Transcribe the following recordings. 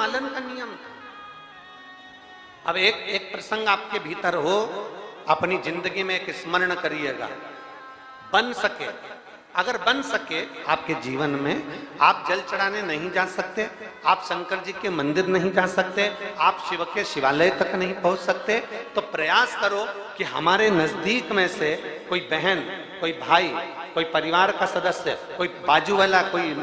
मालन का नियम था। अब एक प्रसंग आपके भीतर हो, अपनी जिंदगी में एक स्मरण करिएगा, बन सके, अगर बन सके आपके जीवन में, आप जल चढ़ाने नहीं जा सकते, आप शंकर जी के मंदिर नहीं जा सकते, आप शिव के शिवालय तक नहीं पहुंच सकते, तो प्रयास करो कि हमारे नजदीक में से कोई बहन, कोई भाई, कोई परिवार का सदस्य, कोई बाजू वाला, कोई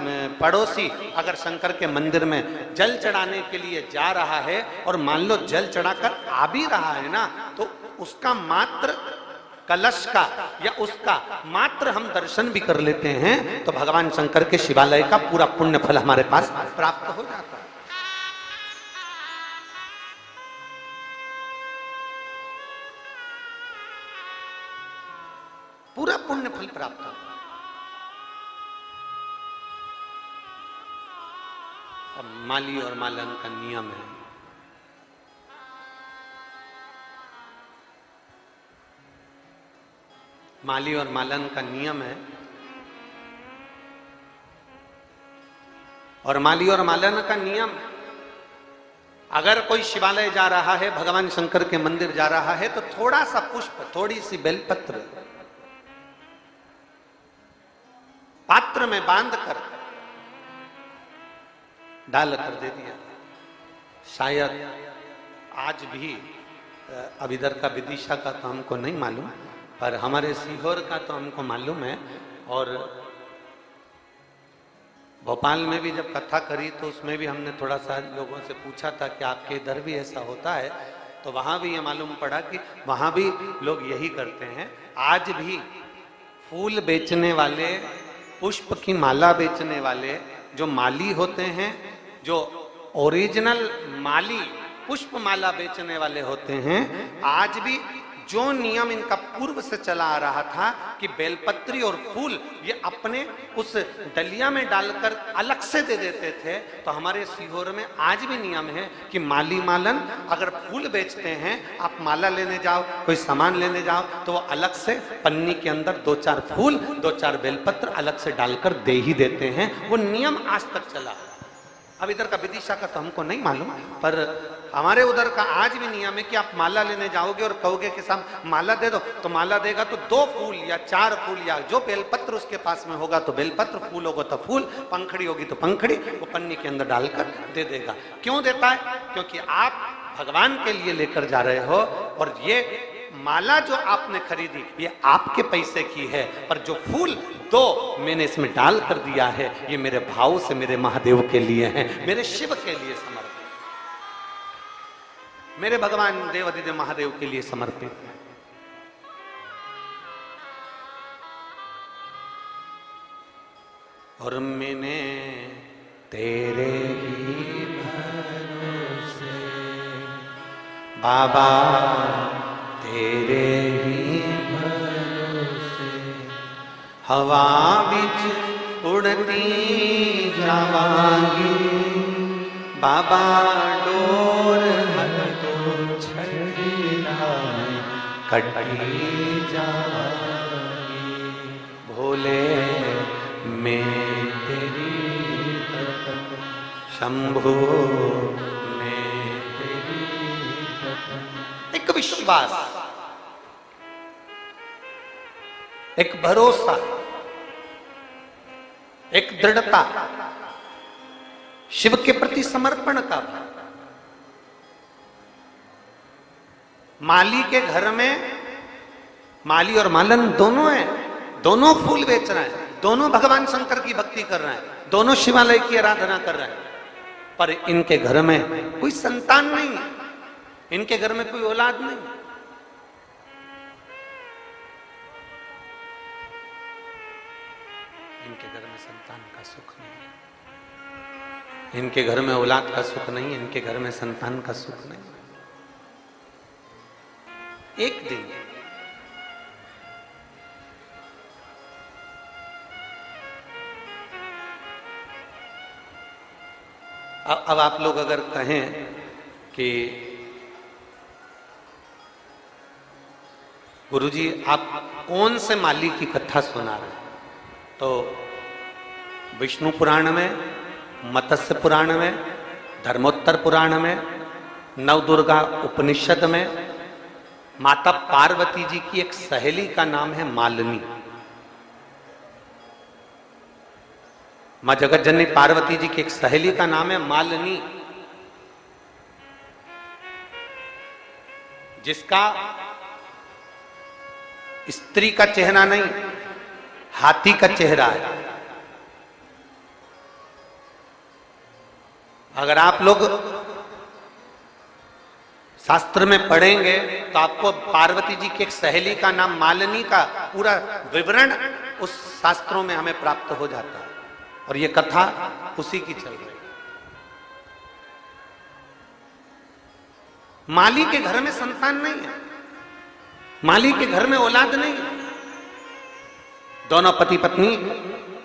पड़ोसी अगर शंकर के मंदिर में जल चढ़ाने के लिए जा रहा है और मान लो जल चढ़ाकर आ भी रहा है ना, तो उसका मात्र कलश का या उसका मात्र हम दर्शन भी कर लेते हैं तो भगवान शंकर के शिवालय का पूरा पुण्य फल हमारे पास प्राप्त हो जाता है। पूरा पुण्य फल प्राप्त हो। अब माली और मालन का नियम है, माली और मालन का नियम है, और माली और मालन का नियम, अगर कोई शिवालय जा रहा है, भगवान शंकर के मंदिर जा रहा है, तो थोड़ा सा पुष्प, थोड़ी सी बेलपत्र पात्र में बांधकर डाल कर दे दिया। शायद आज भी, अब इधर का विदिशा का तो हमको नहीं मालूम, पर हमारे सीहोर का तो हमको मालूम है। और भोपाल में भी जब कथा करी तो उसमें भी हमने थोड़ा सा लोगों से पूछा था कि आपके इधर भी ऐसा होता है, तो वहां भी ये मालूम पड़ा कि वहां भी लोग यही करते हैं। आज भी फूल बेचने वाले, पुष्प की माला बेचने वाले जो माली होते हैं, जो ओरिजिनल माली पुष्प माला बेचने वाले होते हैं, आज भी जो नियम इनका पूर्व से चला आ रहा था कि बेलपत्री और फूल ये अपने उस डलिया में डालकर अलग से दे देते थे, तो हमारे सीहोर में आज भी नियम है कि माली मालन अगर फूल बेचते हैं, आप माला लेने जाओ, कोई सामान लेने जाओ, तो वो अलग से पन्नी के अंदर 2-4 फूल, 2-4 बेलपत्र अलग से डालकर दे ही देते हैं। वो नियम आज तक चला। अब इधर का विदिशा का तो हमको नहीं मालूम, पर हमारे उधर का आज भी नियम है कि आप माला लेने जाओगे और कहोगे कि साहब माला दे दो, तो माला देगा तो 2 फूल या 4 फूल या जो बेलपत्र उसके पास में होगा तो बेलपत्र, फूल होगा तो फूल, पंखड़ी होगी तो पंखड़ी, वो पन्नी के अंदर डालकर दे देगा। क्यों देता है? क्योंकि आप भगवान के लिए लेकर जा रहे हो, और ये माला जो आपने खरीदी ये आपके पैसे की है, पर जो फूल 2 मैंने इसमें डाल कर दिया है, ये मेरे भाव से मेरे महादेव के लिए है, मेरे शिव के लिए समर्पित, मेरे भगवान देवादिदेव महादेव के लिए समर्पित है। और मैंने तेरे ही भरोसे बाबा, तेरे ही भरोसे हवा बिच उड़ती जावांगी, बाबा डोर कटी जावांगी, भोले मैं तेरी शंभो मैं तेरी। एक विश्वास, एक भरोसा, एक दृढ़ता, शिव के प्रति समर्पण का भाव। माली के घर में माली और मालन दोनों हैं, दोनों फूल बेच रहे हैं, दोनों भगवान शंकर की भक्ति कर रहे हैं, दोनों शिवालय की आराधना कर रहे हैं, पर इनके घर में कोई संतान नहीं है, इनके घर में कोई औलाद नहीं। इनके घर में संतान का सुख नहीं है, इनके घर में औलाद का सुख नहीं है, इनके घर में संतान का सुख नहीं है। एक दिन अब आप लोग अगर कहें कि गुरुजी आप कौन से माली की कथा सुना रहे हैं, तो विष्णु पुराण में, मत्स्य पुराण में धर्मोत्तर पुराण में, नवदुर्गा उपनिषद में माता पार्वती जी की एक सहेली का नाम है मालिनी। मां जगत जननी पार्वती जी की एक सहेली का नाम है मालिनी, जिसका स्त्री का चेहरा नहीं, हाथी का चेहरा है। अगर आप लोग शास्त्र में पढ़ेंगे तो आपको पार्वती जी की एक सहेली का नाम मालिनी का पूरा विवरण उस शास्त्रों में हमें प्राप्त हो जाता है, और ये कथा उसी की चल रही है। माली के घर में संतान नहीं है, माली के घर में औलाद नहीं है। दोनों पति पत्नी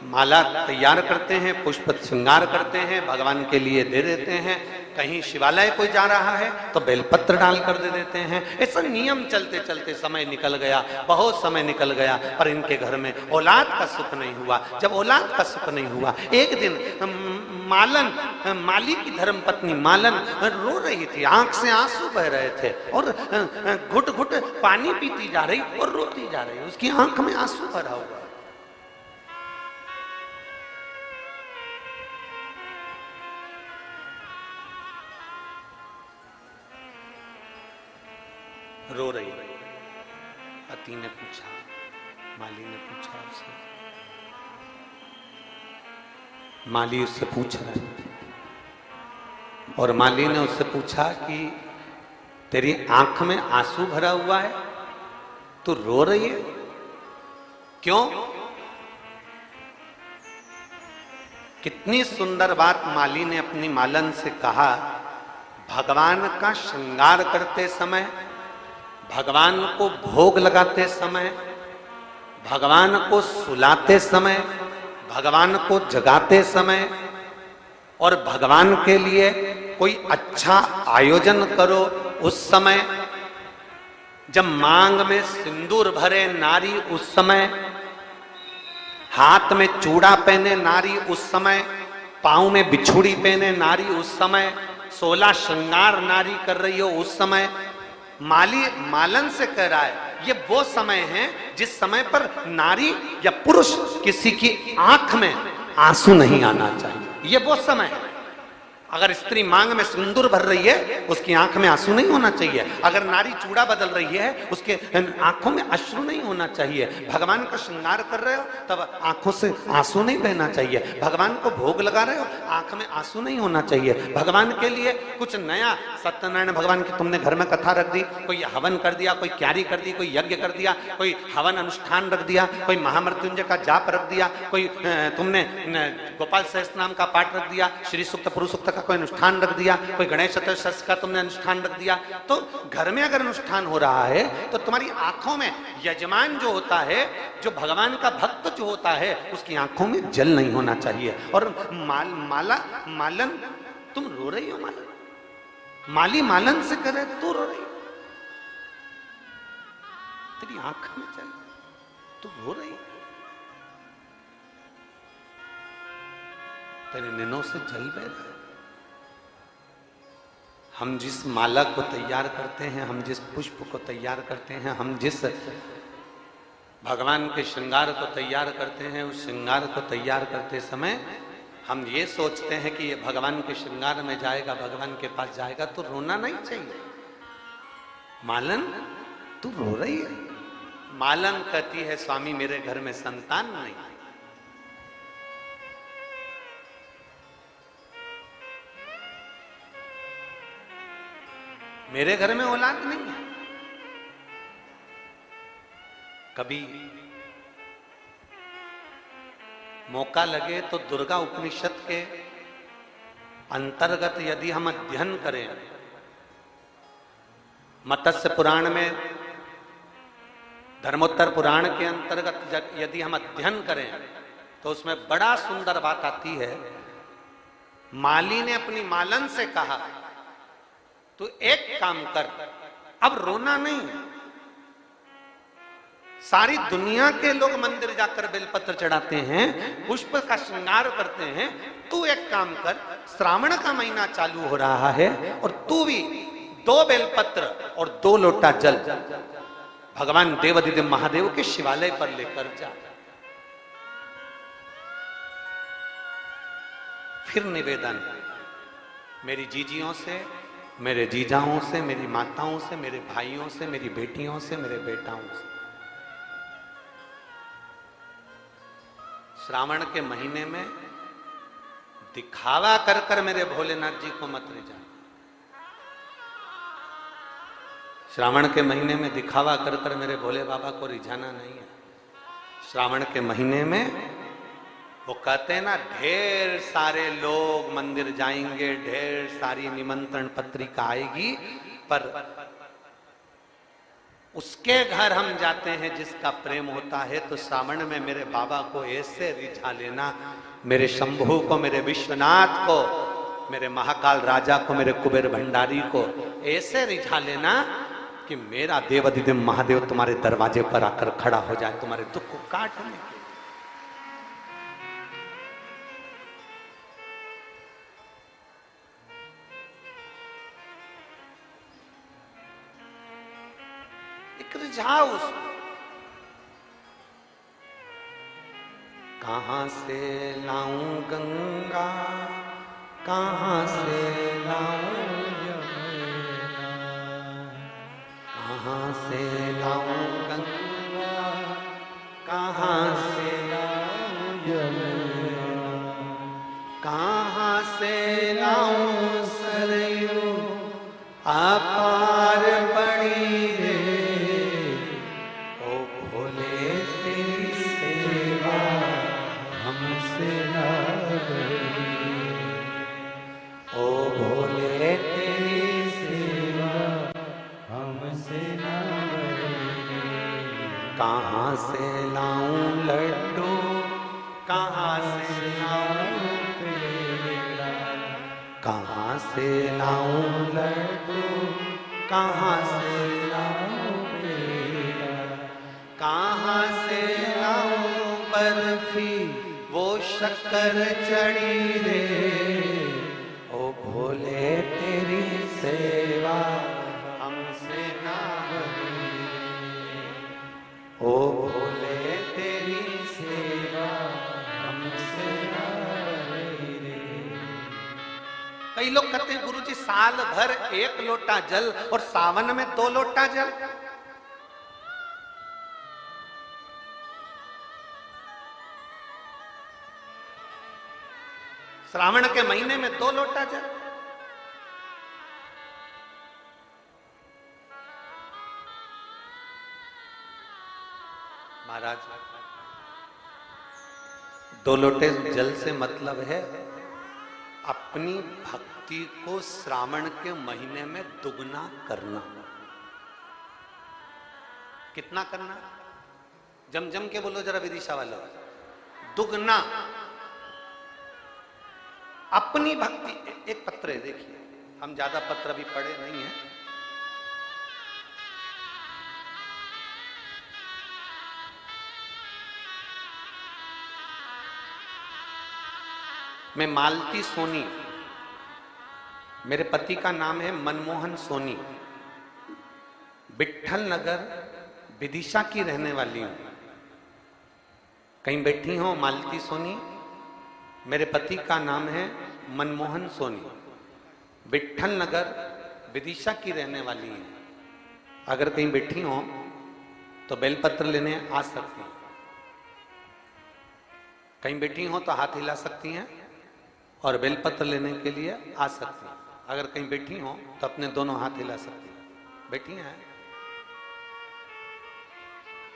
माला तैयार करते हैं, पुष्प श्रृंगार करते हैं, भगवान के लिए दे देते हैं। कहीं शिवालय कोई जा रहा है तो बेलपत्र डाल कर दे देते हैं। ऐसा नियम चलते चलते समय निकल गया, बहुत समय निकल गया, पर इनके घर में औलाद का सुख नहीं हुआ। जब औलाद का सुख नहीं हुआ, एक दिन माली की धर्मपत्नी मालन रो रही थी, आंख से आंसू बह रहे थे, और घुट घुट पानी पीती जा रही और रोती जा रही, उसकी आंख में आंसू भरा हुआ। रो रही। पति ने पूछा, माली ने पूछा उससे, माली उससे पूछ रहा है, और माली ने उससे पूछा कि तेरी आंख में आंसू भरा हुआ है, तू रो रही है, क्यों? कितनी सुंदर बात माली ने अपनी मालन से कहा। भगवान का श्रृंगार करते समय, भगवान को भोग लगाते समय, भगवान को सुलाते समय, भगवान को जगाते समय, और भगवान के लिए कोई अच्छा आयोजन करो उस समय, जब मांग में सिंदूर भरे नारी उस समय, हाथ में चूड़ा पहने नारी उस समय, पांव में बिछुड़ी पहने नारी उस समय, 16 श्रृंगार नारी कर रही हो उस समय। माली मालन से कह रहा है, ये वो समय है जिस समय पर नारी या पुरुष किसी की आंख में आंसू नहीं आना चाहिए। ये वो समय है। अगर स्त्री मांग में सिंदूर भर रही है, उसकी आंख में आंसू नहीं होना चाहिए। अगर नारी चूड़ा बदल रही है, उसके आंखों में अश्रु नहीं होना चाहिए। भगवान का श्रृंगार कर रहे हो तब आंखों से आंसू नहीं बहना चाहिए। भगवान को भोग लगा रहे हो, आंख में आंसू नहीं होना चाहिए। भगवान के लिए कुछ नया, सत्यनारायण भगवान की तुमने घर में कथा रख दी, कोई हवन कर दिया, कोई क्यारी कर दी, कोई यज्ञ कर दिया, कोई हवन अनुष्ठान रख दिया, कोई महामृत्युंजय का जाप रख दिया, कोई तुमने गोपाल सहस्त्र नाम का पाठ रख दिया, श्री सूक्त पुरुष सूक्त का कोई अनुष्ठान रख दिया, कोई गणेश चतुर्थी का तुमने अनुष्ठान रख दिया, तो घर में अगर अनुष्ठान हो रहा है तो तुम्हारी आंखों में यजमान जो होता है, जो भगवान का भक्त जो होता है, उसकी आंखों में जल नहीं होना चाहिए। और मालन तुम रो रही हो, मालन, माली मालन से कह रहे तू रो रही, तेरी आंख में जल, तू रो रही, तेरे नैनों से जल बह रहा है। हम जिस माला को तैयार करते हैं, हम जिस पुष्प को तैयार करते हैं, हम जिस भगवान के श्रृंगार को तैयार करते हैं, उस श्रृंगार को तैयार करते समय हम ये सोचते हैं कि ये भगवान के श्रृंगार में जाएगा, भगवान के पास जाएगा, तो रोना नहीं चाहिए। मालन तू रो रही है। मालन कहती है, स्वामी मेरे घर में संतान नहीं, मेरे घर में औलाद नहीं है। कभी मौका लगे तो दुर्गा उपनिषद के अंतर्गत यदि हम अध्ययन करें, मत्स्य पुराण में, धर्मोत्तर पुराण के अंतर्गत यदि हम अध्ययन करें तो उसमें बड़ा सुंदर बात आती है। माली ने अपनी मालन से कहा, तू एक काम कर, अब रोना नहीं, सारी दुनिया के लोग मंदिर जाकर बेलपत्र चढ़ाते हैं, पुष्प का श्रृंगार करते हैं। तू एक काम कर, श्रावण का महीना चालू हो रहा है और तू भी 2 बेलपत्र और 2 लोटा जल भगवान देवाधिदेव महादेव के शिवालय पर लेकर जा। फिर निवेदन, मेरी जीजियों से, मेरे जीजाओं से, मेरी माताओं से, मेरे भाइयों से, मेरी बेटियों से, मेरे बेटाओं से, श्रावण के महीने में दिखावा कर कर मेरे भोलेनाथ जी को मत ले जाना। श्रावण के महीने में दिखावा कर कर मेरे भोले बाबा को रिझाना नहीं है। श्रावण के महीने में वो कहते हैं ना, ढेर सारे लोग मंदिर जाएंगे, ढेर सारी निमंत्रण पत्रिका आएगी, पर उसके घर हम जाते हैं जिसका प्रेम होता है। तो श्रावण में मेरे बाबा को ऐसे रिझा लेना, मेरे शंभू को, मेरे विश्वनाथ को, मेरे महाकाल राजा को, मेरे कुबेर भंडारी को ऐसे रिझा लेना कि मेरा देवाधिदेव महादेव तुम्हारे दरवाजे पर आकर खड़ा हो जाए, तुम्हारे दुख को काटने के। रिझाओ उसको। कहां से लाऊं गंगा, कहां से लाऊं यमुना, कहां से लाऊं गंगा, कहां से लाऊं यमुना, कहां से लाऊं सरयू अपार बड़ी रे। ओ भोले तेरी सेवा हमसे ना बड़ी। कहाँ से लाऊं लड्डू, कहाँ से लाऊं पेड़ा, कहाँ से लाऊं लड्डू, कहाँ से लाऊं पेड़ा, कहाँ से लाऊं बर्फी वो शक्कर चढ़ी रे। ओ भोले तेरी सेवा हमसे ना बनी, ओ भोले तेरी सेवा हमसे ना बनी रे। कई लोग कहते हैं गुरुजी साल भर 1 लोटा जल और सावन में 2 लोटा जल। श्रावण के महीने में 2 लोटा जल। महाराज, 2 लोटे जल से मतलब है अपनी भक्ति को श्रावण के महीने में दुगना करना। कितना करना? जम जम के बोलो जरा विदिशा वालों, दुगना अपनी भक्ति। एक पत्र है, देखिए, हम ज्यादा पत्र भी पढ़े नहीं है। मैं मालती सोनी, मेरे पति का नाम है मनमोहन सोनी, विट्ठल नगर विदिशा की रहने वाली हूं। कहीं बैठी हो मालती सोनी? मेरे पति का नाम है मनमोहन सोनी, विट्ठल नगर विदिशा की रहने वाली है। अगर कहीं बैठी हो तो बेलपत्र लेने आ सकती हैं। कहीं बैठी हो तो हाथ हिला सकती हैं और बेलपत्र लेने के लिए आ सकती हैं। अगर कहीं बैठी हो तो अपने दोनों हाथ हिला सकती हैं। बैठी हैं?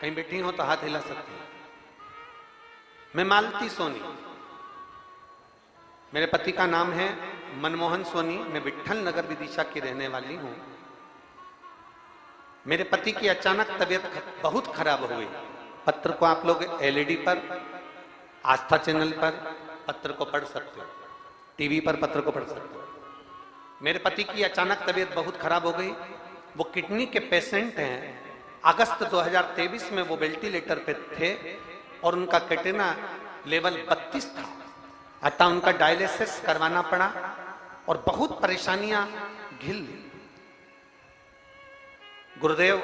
कहीं बैठी हो तो हाथ हिला सकती हैं। मैं मालती सोनी, मेरे पति का नाम है मनमोहन सोनी, मैं विट्ठल नगर विदिशा की रहने वाली हूं। मेरे पति की अचानक तबीयत बहुत खराब हो गई। पत्र को आप लोग एलईडी पर, आस्था चैनल पर पत्र को पढ़ सकते हो, टीवी पर पत्र को पढ़ सकते हो। मेरे पति की अचानक तबीयत बहुत खराब हो गई। वो किडनी के पेशेंट हैं अगस्त 2023 में वो वेंटिलेटर पे थे और उनका कैटेना लेवल 32 था, अतः उनका डायलिसिस करवाना पड़ा और बहुत परेशानियां झेल ली। गुरुदेव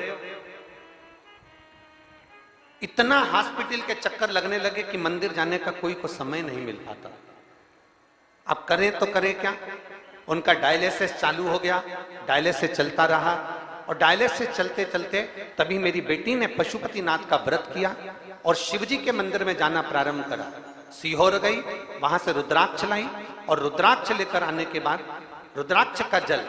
इतना हॉस्पिटल के चक्कर लगने लगे कि मंदिर जाने का कोई को समय नहीं मिल पाता। अब करें तो करें क्या? उनका डायलिसिस चालू हो गया, डायलिसिस चलता रहा और डायलिसिस चलते चलते तभी मेरी बेटी ने पशुपतिनाथ का व्रत किया और शिवजी के मंदिर में जाना प्रारंभ करा। सीहोर गई, वहां से रुद्राक्ष लाई और रुद्राक्ष लेकर आने के बाद रुद्राक्ष का जल,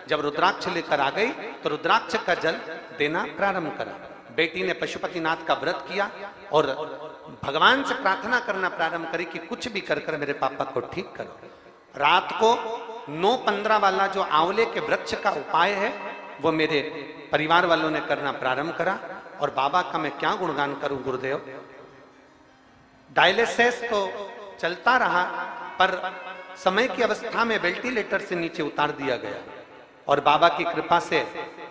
जब रुद्राक्ष लेकर आ गई तो रुद्राक्ष का जल देना प्रारंभ करा। बेटी ने पशुपतिनाथ का व्रत किया और भगवान से प्रार्थना करना प्रारंभ करी कि कुछ भी कर कर मेरे पापा को ठीक करो। रात को 9:15 वाला जो आंवले के वृक्ष का उपाय है वो मेरे परिवार वालों ने करना प्रारंभ करा और बाबा का मैं क्या गुणगान करूं गुरुदेव। डायलिसिस तो चलता रहा पर समय की अवस्था में वेंटिलेटर से नीचे उतार दिया गया और बाबा की कृपा से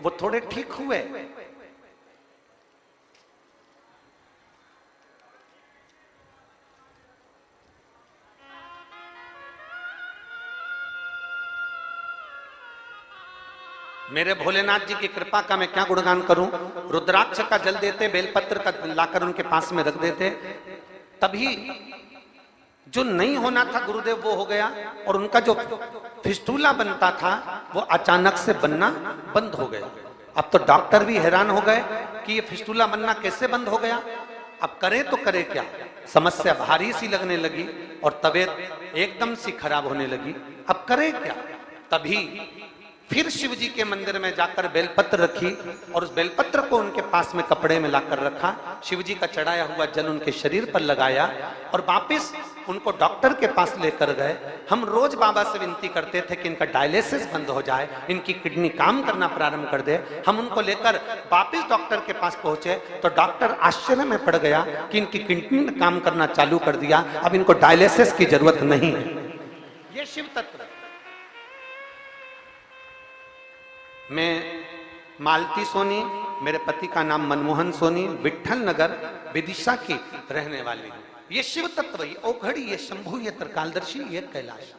वो थोड़े ठीक हुए। मेरे भोलेनाथ जी की कृपा का मैं क्या गुणगान करूं। रुद्राक्ष का जल देते, बेलपत्र का लाकर उनके पास में रख देते, तभी जो नहीं होना था गुरुदेव वो हो गया और उनका जो फिस्टूला बनता था वो अचानक से बनना बंद हो गया। अब तो डॉक्टर भी हैरान हो गए कि ये फिस्टूला बनना कैसे बंद हो गया। अब करें तो करें क्या, समस्या भारी सी लगने लगी और तबीयत एकदम सी खराब होने लगी। अब करें क्या? तभी फिर शिव जी के मंदिर में जाकर बेलपत्र रखी और उस बेलपत्र को उनके पास में कपड़े में लाकर रखा, शिव जी का चढ़ाया हुआ जल उनके शरीर पर लगाया और वापस उनको डॉक्टर के पास लेकर गए। हम रोज बाबा से विनती करते थे कि इनका डायलिसिस बंद हो जाए, इनकी किडनी काम करना प्रारंभ कर दे। हम उनको लेकर वापस डॉक्टर के पास पहुंचे तो डॉक्टर आश्चर्य में पड़ गया कि इनकी किडनी ने काम करना चालू कर दिया, अब इनको डायलिसिस की जरूरत नहीं है। ये शिव तत्व। मैं मालती सोनी, मेरे पति का नाम मनमोहन सोनी, विठल नगर विदिशा की रहने वाली हूँ। ये शिव तत्व, ये ओघड़ी, ये शंभु, ये त्रिकालदर्शी, ये कैलाश।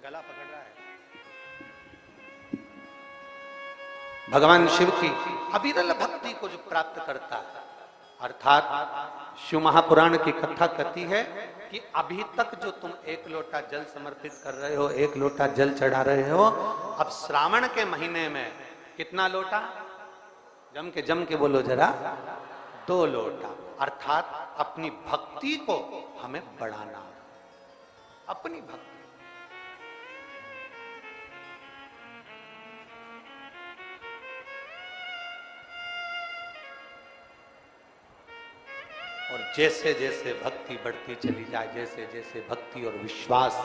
गला पकड़ रहा है। भगवान शिव की अविरल भक्ति को जो प्राप्त करता है, अर्थात शिव महापुराण की कथा कहती है कि अभी तक जो तुम 1 लोटा जल समर्पित कर रहे हो, 1 लोटा जल चढ़ा रहे हो, अब श्रावण के महीने में कितना लोटा? जम के बोलो जरा, 2 लोटा। अर्थात अपनी भक्ति को हमें बढ़ाना, अपनी भक्ति। और जैसे जैसे भक्ति बढ़ती चली जाए, जैसे जैसे भक्ति और विश्वास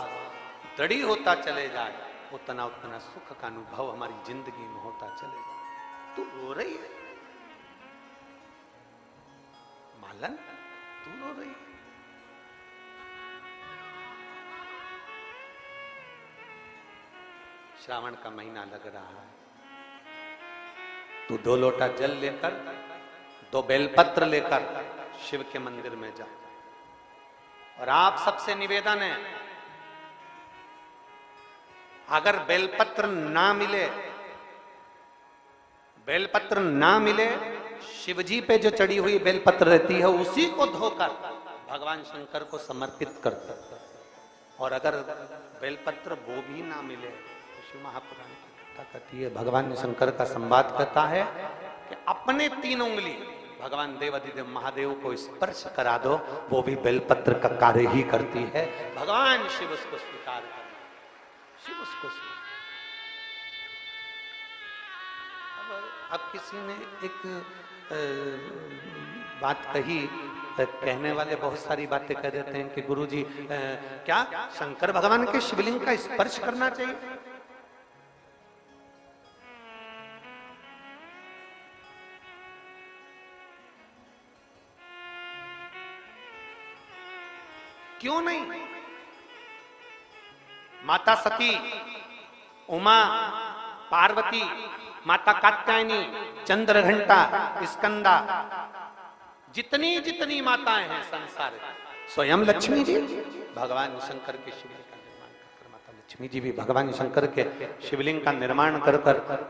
दृढ़ होता चले जाए, उतना उतना सुख का अनुभव हमारी जिंदगी में होता चलेगा। तू रो रही है मालन, तू रो रही है? श्रावण का महीना लग रहा है, तू 2 लोटा जल लेकर, 2 बेलपत्र लेकर शिव के मंदिर में जा। और आप सबसे निवेदन है, अगर बेलपत्र ना मिले, बेलपत्र ना मिले, शिवजी पे जो चढ़ी हुई बेलपत्र रहती है उसी को धोकर भगवान शंकर को समर्पित कर सकते। और अगर बेलपत्र वो भी ना मिले तो शिव महापुराण की कथा कहती है, भगवान शंकर का संवाद कहता है कि अपने 3 उंगली भगवान देवाधिदेव महादेव को स्पर्श करा दो, वो भी बेलपत्र का कार्य ही करती है। भगवान शिव उसको स्वीकार कर, शिव उसको। अब किसी ने एक बात कही, कहने वाले बहुत सारी बातें कह देते हैं कि गुरुजी क्या शंकर भगवान के शिवलिंग का स्पर्श करना चाहिए? क्यों नहीं? माता सती, उमा, पार्वती, माता कात्यायनी, चंद्रघंटा, स्कंदा, जितनी जितनी माताएं हैं संसार में, स्वयं लक्ष्मी जी भगवान शंकर के शिवलिंग का निर्माण कर, माता लक्ष्मी जी भी भगवान शंकर के शिवलिंग का निर्माण कर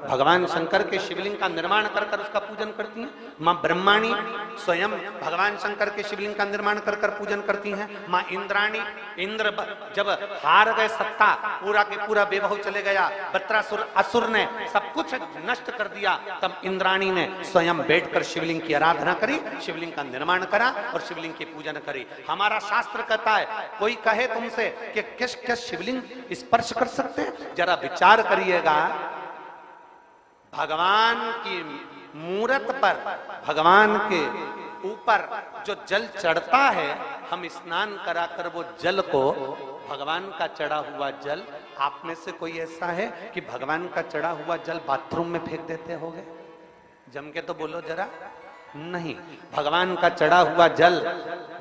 भगवान शंकर के शिवलिंग का निर्माण कर उसका पूजन करती हैं। माँ ब्रह्माणी स्वयं भगवान शंकर के शिवलिंग का निर्माण कर पूजन करती हैं। माँ इंद्राणी, इंद्र जब हार गए सत्ता, पूरा के पूरा बेबहू चले गया, वृत्रासुर असुर ने सब कुछ नष्ट कर दिया, तब इंद्राणी ने स्वयं बैठकर शिवलिंग की आराधना करी, शिवलिंग का निर्माण करा और शिवलिंग की पूजन करी। हमारा शास्त्र कहता है, कोई कहे तुमसे कि किस किस शिवलिंग स्पर्श कर सकते हैं, जरा विचार करिएगा। भगवान की मूरत पर, भगवान के ऊपर जो जल चढ़ता है, हम स्नान कराकर वो जल को, भगवान का चढ़ा हुआ जल, आप में से कोई ऐसा है कि भगवान का चढ़ा हुआ जल बाथरूम में फेंक देते होगे? जम के तो बोलो जरा। नहीं, भगवान का चढ़ा हुआ जल,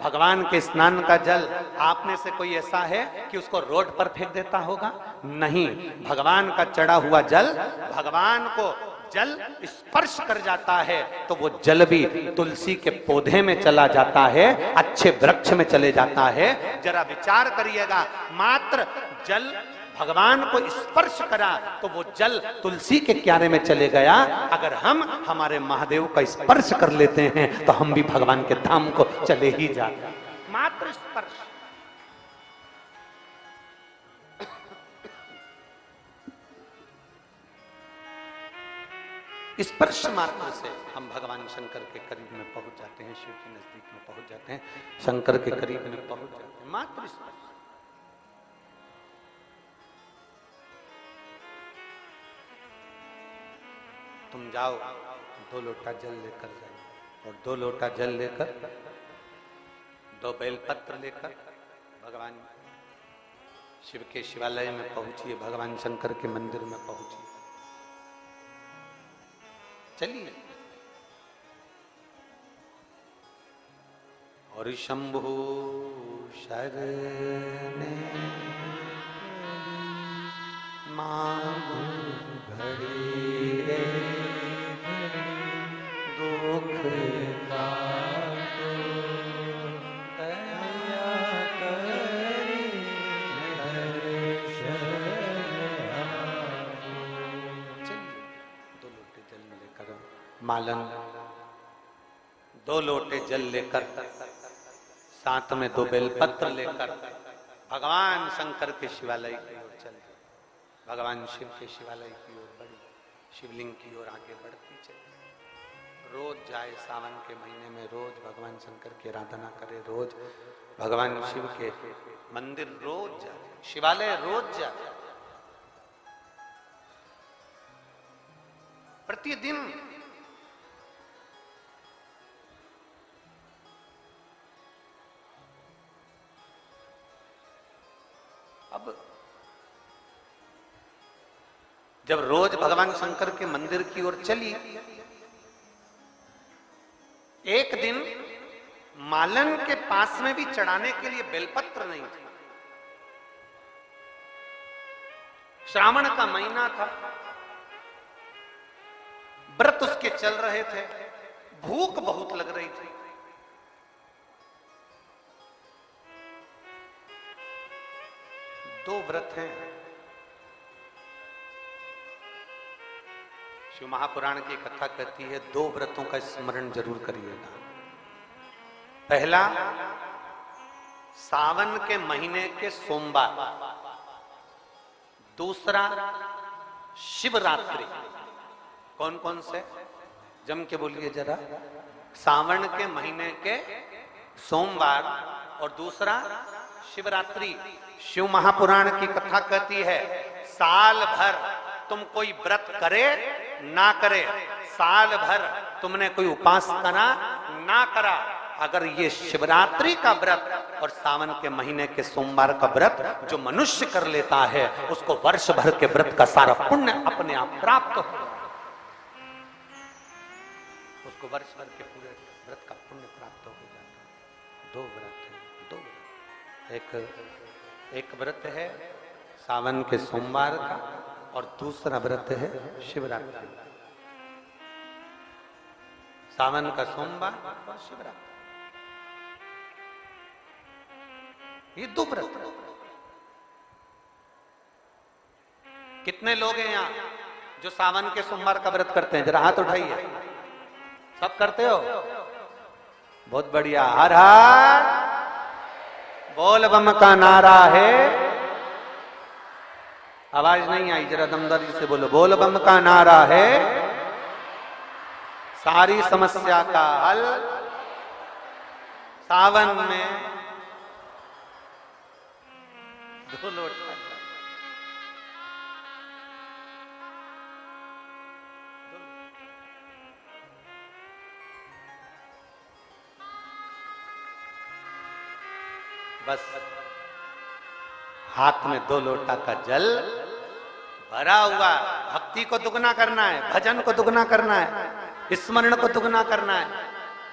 भगवान के स्नान का जल, आप में से कोई ऐसा है कि उसको रोड पर फेंक देता होगा? नहीं, भगवान का चढ़ा हुआ जल, भगवान को जल स्पर्श कर जाता है तो वो जल भी तुलसी के पौधे में चला जाता है, अच्छे वृक्ष में चले जाता है। जरा विचार करिएगा, मात्र जल भगवान को स्पर्श करा तो वो जल तुलसी के क्यारे में चले गया। अगर हम हमारे महादेव का स्पर्श कर लेते हैं तो हम भी भगवान के धाम को चले ही जाते। मात्र स्पर्श। स्पर्श मात्र से हम भगवान शंकर के करीब में पहुंच जाते हैं, शिव के नजदीक में पहुंच जाते हैं, शंकर के करीब में पहुंच जाते हैं। मात्र स्पर्श। तुम जाओ, 2 लोटा जल लेकर जाओ, और 2 लोटा जल लेकर, 2 बेलपत्र लेकर भगवान शिव के शिवालय में पहुंचिए, भगवान शंकर के मंदिर में पहुंचिए। चलिए। और शंभु शरणे मांगू घड़ी रे, दुख काटो दया करे दर्शन आपो। चलिए, 2 लोटे जल लेकर, मालन 2 लोटे जल लेकर, साथ में 2 बेलपत्र लेकर भगवान शंकर के शिवालय की ओर चले। भगवान शिव के शिवालय की ओर बढ़ी, शिवलिंग की ओर आगे बढ़ती चली। रोज जाए, सावन के महीने में रोज भगवान शंकर की आराधना करे, रोज भगवान शिव के मंदिर रोज जाए, शिवालय रोज जाए, प्रतिदिन। अब जब रोज भगवान शंकर के मंदिर की ओर चली, एक दिन मालन के पास में भी चढ़ाने के लिए बेलपत्र नहीं थे। श्रावण का महीना था, व्रत उसके चल रहे थे, भूख बहुत लग रही थी। दो व्रत हैं। शिव महापुराण की कथा कहती है, 2 व्रतों का स्मरण जरूर करिएगा। पहला, सावन के महीने के सोमवार। दूसरा, शिवरात्रि। कौन कौन से? जम के बोलिए जरा। सावन के महीने के सोमवार और दूसरा शिवरात्रि। शिव महापुराण की कथा कहती है, साल भर तुम कोई व्रत करे ना करे, साल भर तुमने कोई उपास करा ना करा, अगर ये शिवरात्रि का व्रत और सावन के महीने के सोमवार का व्रत जो मनुष्य कर लेता है, उसको वर्ष भर के व्रत का सारा पुण्य अपने आप प्राप्त हो, उसको वर्ष भर के पूरे व्रत का पुण्य प्राप्त हो जाता है। 2 व्रत है, 2 व्रत। एक व्रत है सावन के सोमवार का और दूसरा व्रत है शिवरात्रि। सावन का सोमवार और शिवरात्रि, ये 2 व्रत। कितने लोग हैं यहाँ जो सावन के सोमवार का व्रत करते हैं? जरा हाथ उठाइए। सब करते हो? बहुत बढ़िया। हर हर बोल बम का नारा है। आवाज नहीं आई, जरा दमदारी से बोलो। बोल बम का नारा है, सारी समस्या का हल सावन में 2 लोटा। बस हाथ में 2 लोटा का जल भरा हुआ। भक्ति को दुगना करना है, भजन को दुगना करना है, स्मरण को दुगना करना है,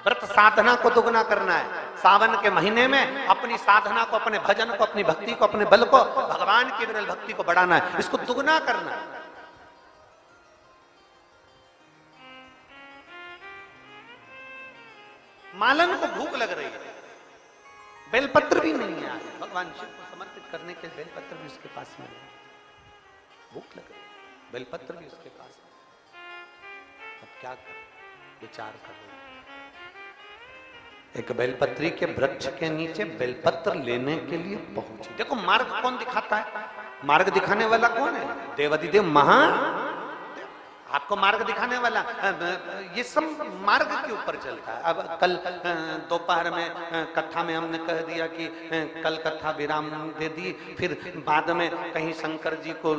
व्रत साधना को दुगना करना है। सावन के महीने में अपनी साधना को, अपने भजन को, अपनी भक्ति को, अपने बल को, भगवान की विरल भक्ति को बढ़ाना है, इसको दुगना करना है। मालन को भूख लग रही है, बेलपत्र भी नहीं है आज भगवान शिव को समर्पित करने के लिए। बेलपत्र भी उसके पास में नहीं, भूख लग रही है, बेलपत्र भी उसके पास में। अब क्या कर, विचार कर रहे हैं। एक बेलपत्री के वृक्ष के नीचे बेलपत्र लेने के लिए पहुंची। देखो मार्ग कौन दिखाता है? मार्ग दिखाने वाला कौन है? देवाधिदेव महा आपको मार्ग दिखाने वाला। ये सब मार्ग के ऊपर चलता है। अब कल दोपहर में कथा में हमने कह दिया कि कल कथा विराम दे दी, फिर बाद में कहीं शंकर जी को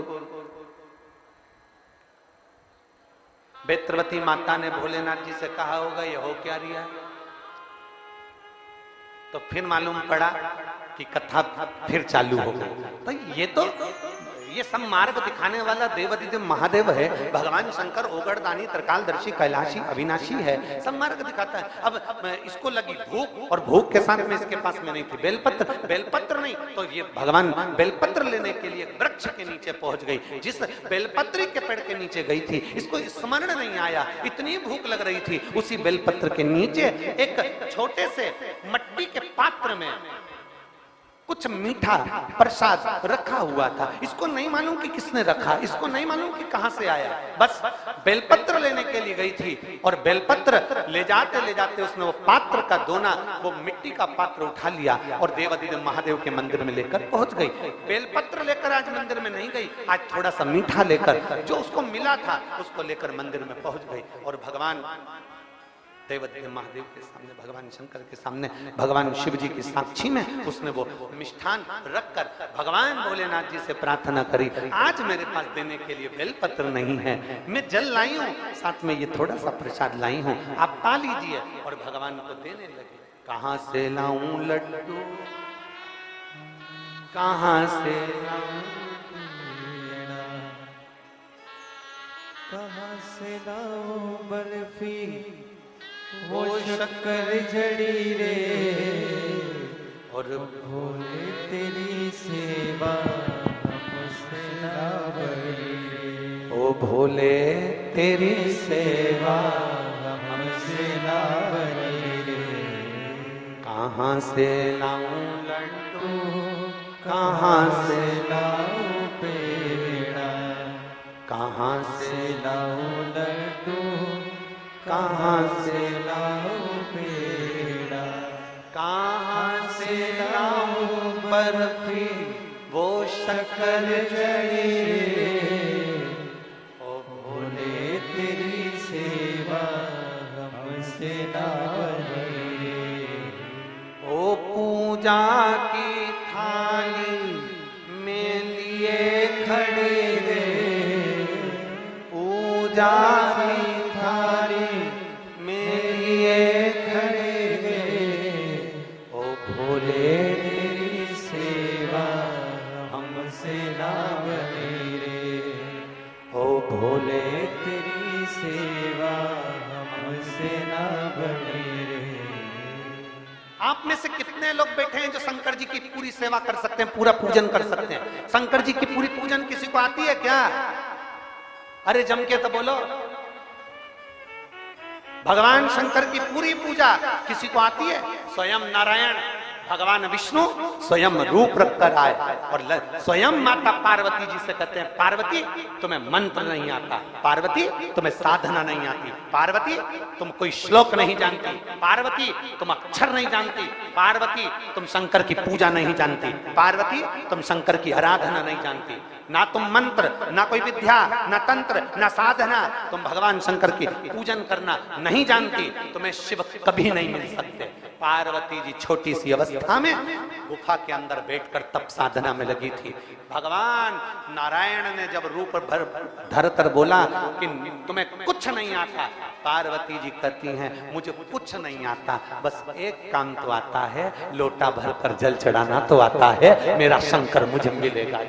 बेत्रवती माता ने भोलेनाथ जी से कहा होगा ये हो क्या रहा है, तो फिर मालूम पड़ा कि कथा फिर चालू हो गई। तो ये सब मार्ग दिखाने वाला देवाधिदेव महादेव है। भगवान शंकर ओगरदानी, त्रिकालदर्शी, कैलाशी, अविनाशी है, सब मार्ग दिखाता है। अब इसको लगी भूख, और भूख के साथ में इसके पास में नहीं थी बेलपत्र। बेलपत्र नहीं तो ये भगवान बेलपत्र लेने के लिए वृक्ष के नीचे पहुंच गई। जिस बेलपत्री के पेड़ के नीचे गई थी, इसको स्मरण नहीं आया, इतनी भूख लग रही थी। उसी बेलपत्र के नीचे एक छोटे से मिट्टी के पात्र में कुछ मीठा प्रसाद रखा हुआ था। इसको नहीं मालूम कि किसने रखा, इसको नहीं मालूम कि कहां से आया। बस बेलपत्र लेने के लिए गई थी, और बेलपत्र ले जाते उसने वो पात्र का दोना, वो मिट्टी का पात्र उठा लिया और देवाधिदेव महादेव के मंदिर में लेकर पहुंच गई। बेलपत्र लेकर आज मंदिर में नहीं गई, आज थोड़ा सा मीठा लेकर, जो उसको मिला था उसको लेकर मंदिर में पहुंच गई। और भगवान देवाधिदेव महादेव के सामने, भगवान शंकर के सामने, भगवान शिव जी की साक्षी में उसने वो मिष्ठान रखकर भगवान भोलेनाथ जी से प्रार्थना करी। आज मेरे पास देने के लिए बेलपत्र नहीं है, मैं जल लाई हूँ, साथ में ये थोड़ा सा प्रसाद लाई हूँ, आप पा लीजिए। और भगवान को देने लगे। कहां से लाऊं लड्डू, कहां से लाऊं, कहां से लाऊं बर्फी, वो शक्कर जड़ी रे, और भोले तेरी सेवा हमसे ना बड़ी। ओ भोले तेरी सेवा हमसे ना बड़ी रे। कहां से लाऊं लड्डू, कहां से लाऊं पेड़ा, कहां से से लाऊं लड्डू, कहां से लाऊं पेड़ा, कहां से लाऊं बर्फी, वो शक्कर जड़ी रे। ओ भोले तेरी सेवा हमसे ना बड़ी रे। ओ पूजा की थाली में लिए खड़े रे, पूजा की थाली में लिए खड़े रे। ओ भोले तेरी सेवा हमसे ना बड़ी रे। ओ भोले तेरी सेवा हमसे ना बड़ी रे। आप में से कितने लोग बैठे हैं जो शंकर जी की पूरी सेवा कर सकते हैं, पूरा पूजन कर सकते हैं? शंकर जी की पूरी पूजन किसी को आती है क्या? अरे जम के तो बोलो, भगवान शंकर की पूरी पूजा किसी को आती है? स्वयं नारायण भगवान विष्णु स्वयं रूप रख कर आए और स्वयं माता पार्वती जी से कहते हैं, पार्वती तुम्हें मंत्र नहीं आता, पार्वती तुम्हें साधना नहीं आती, पार्वती तुम कोई श्लोक नहीं जानती, पार्वती तुम अक्षर नहीं जानती, पार्वती तुम शंकर की पूजा नहीं जानती, पार्वती तुम शंकर की आराधना नहीं जानती, ना तुम मंत्र, ना कोई विद्या, ना तंत्र, ना साधना, तुम भगवान शंकर की पूजन करना नहीं जानती, तुम्हें शिव कभी नहीं मिल सकते। पार्वती जी छोटी सी अवस्था में गुफा के अंदर बैठकर तप साधना में लगी थी। भगवान नारायण ने जब रूप धर कर बोला कि तुम्हें कुछ नहीं आता, पार्वती जी कहती हैं मुझे कुछ नहीं आता, बस एक काम तो आता है, लोटा भर कर जल चढ़ाना तो आता है, मेरा शंकर मुझे मिलेगा।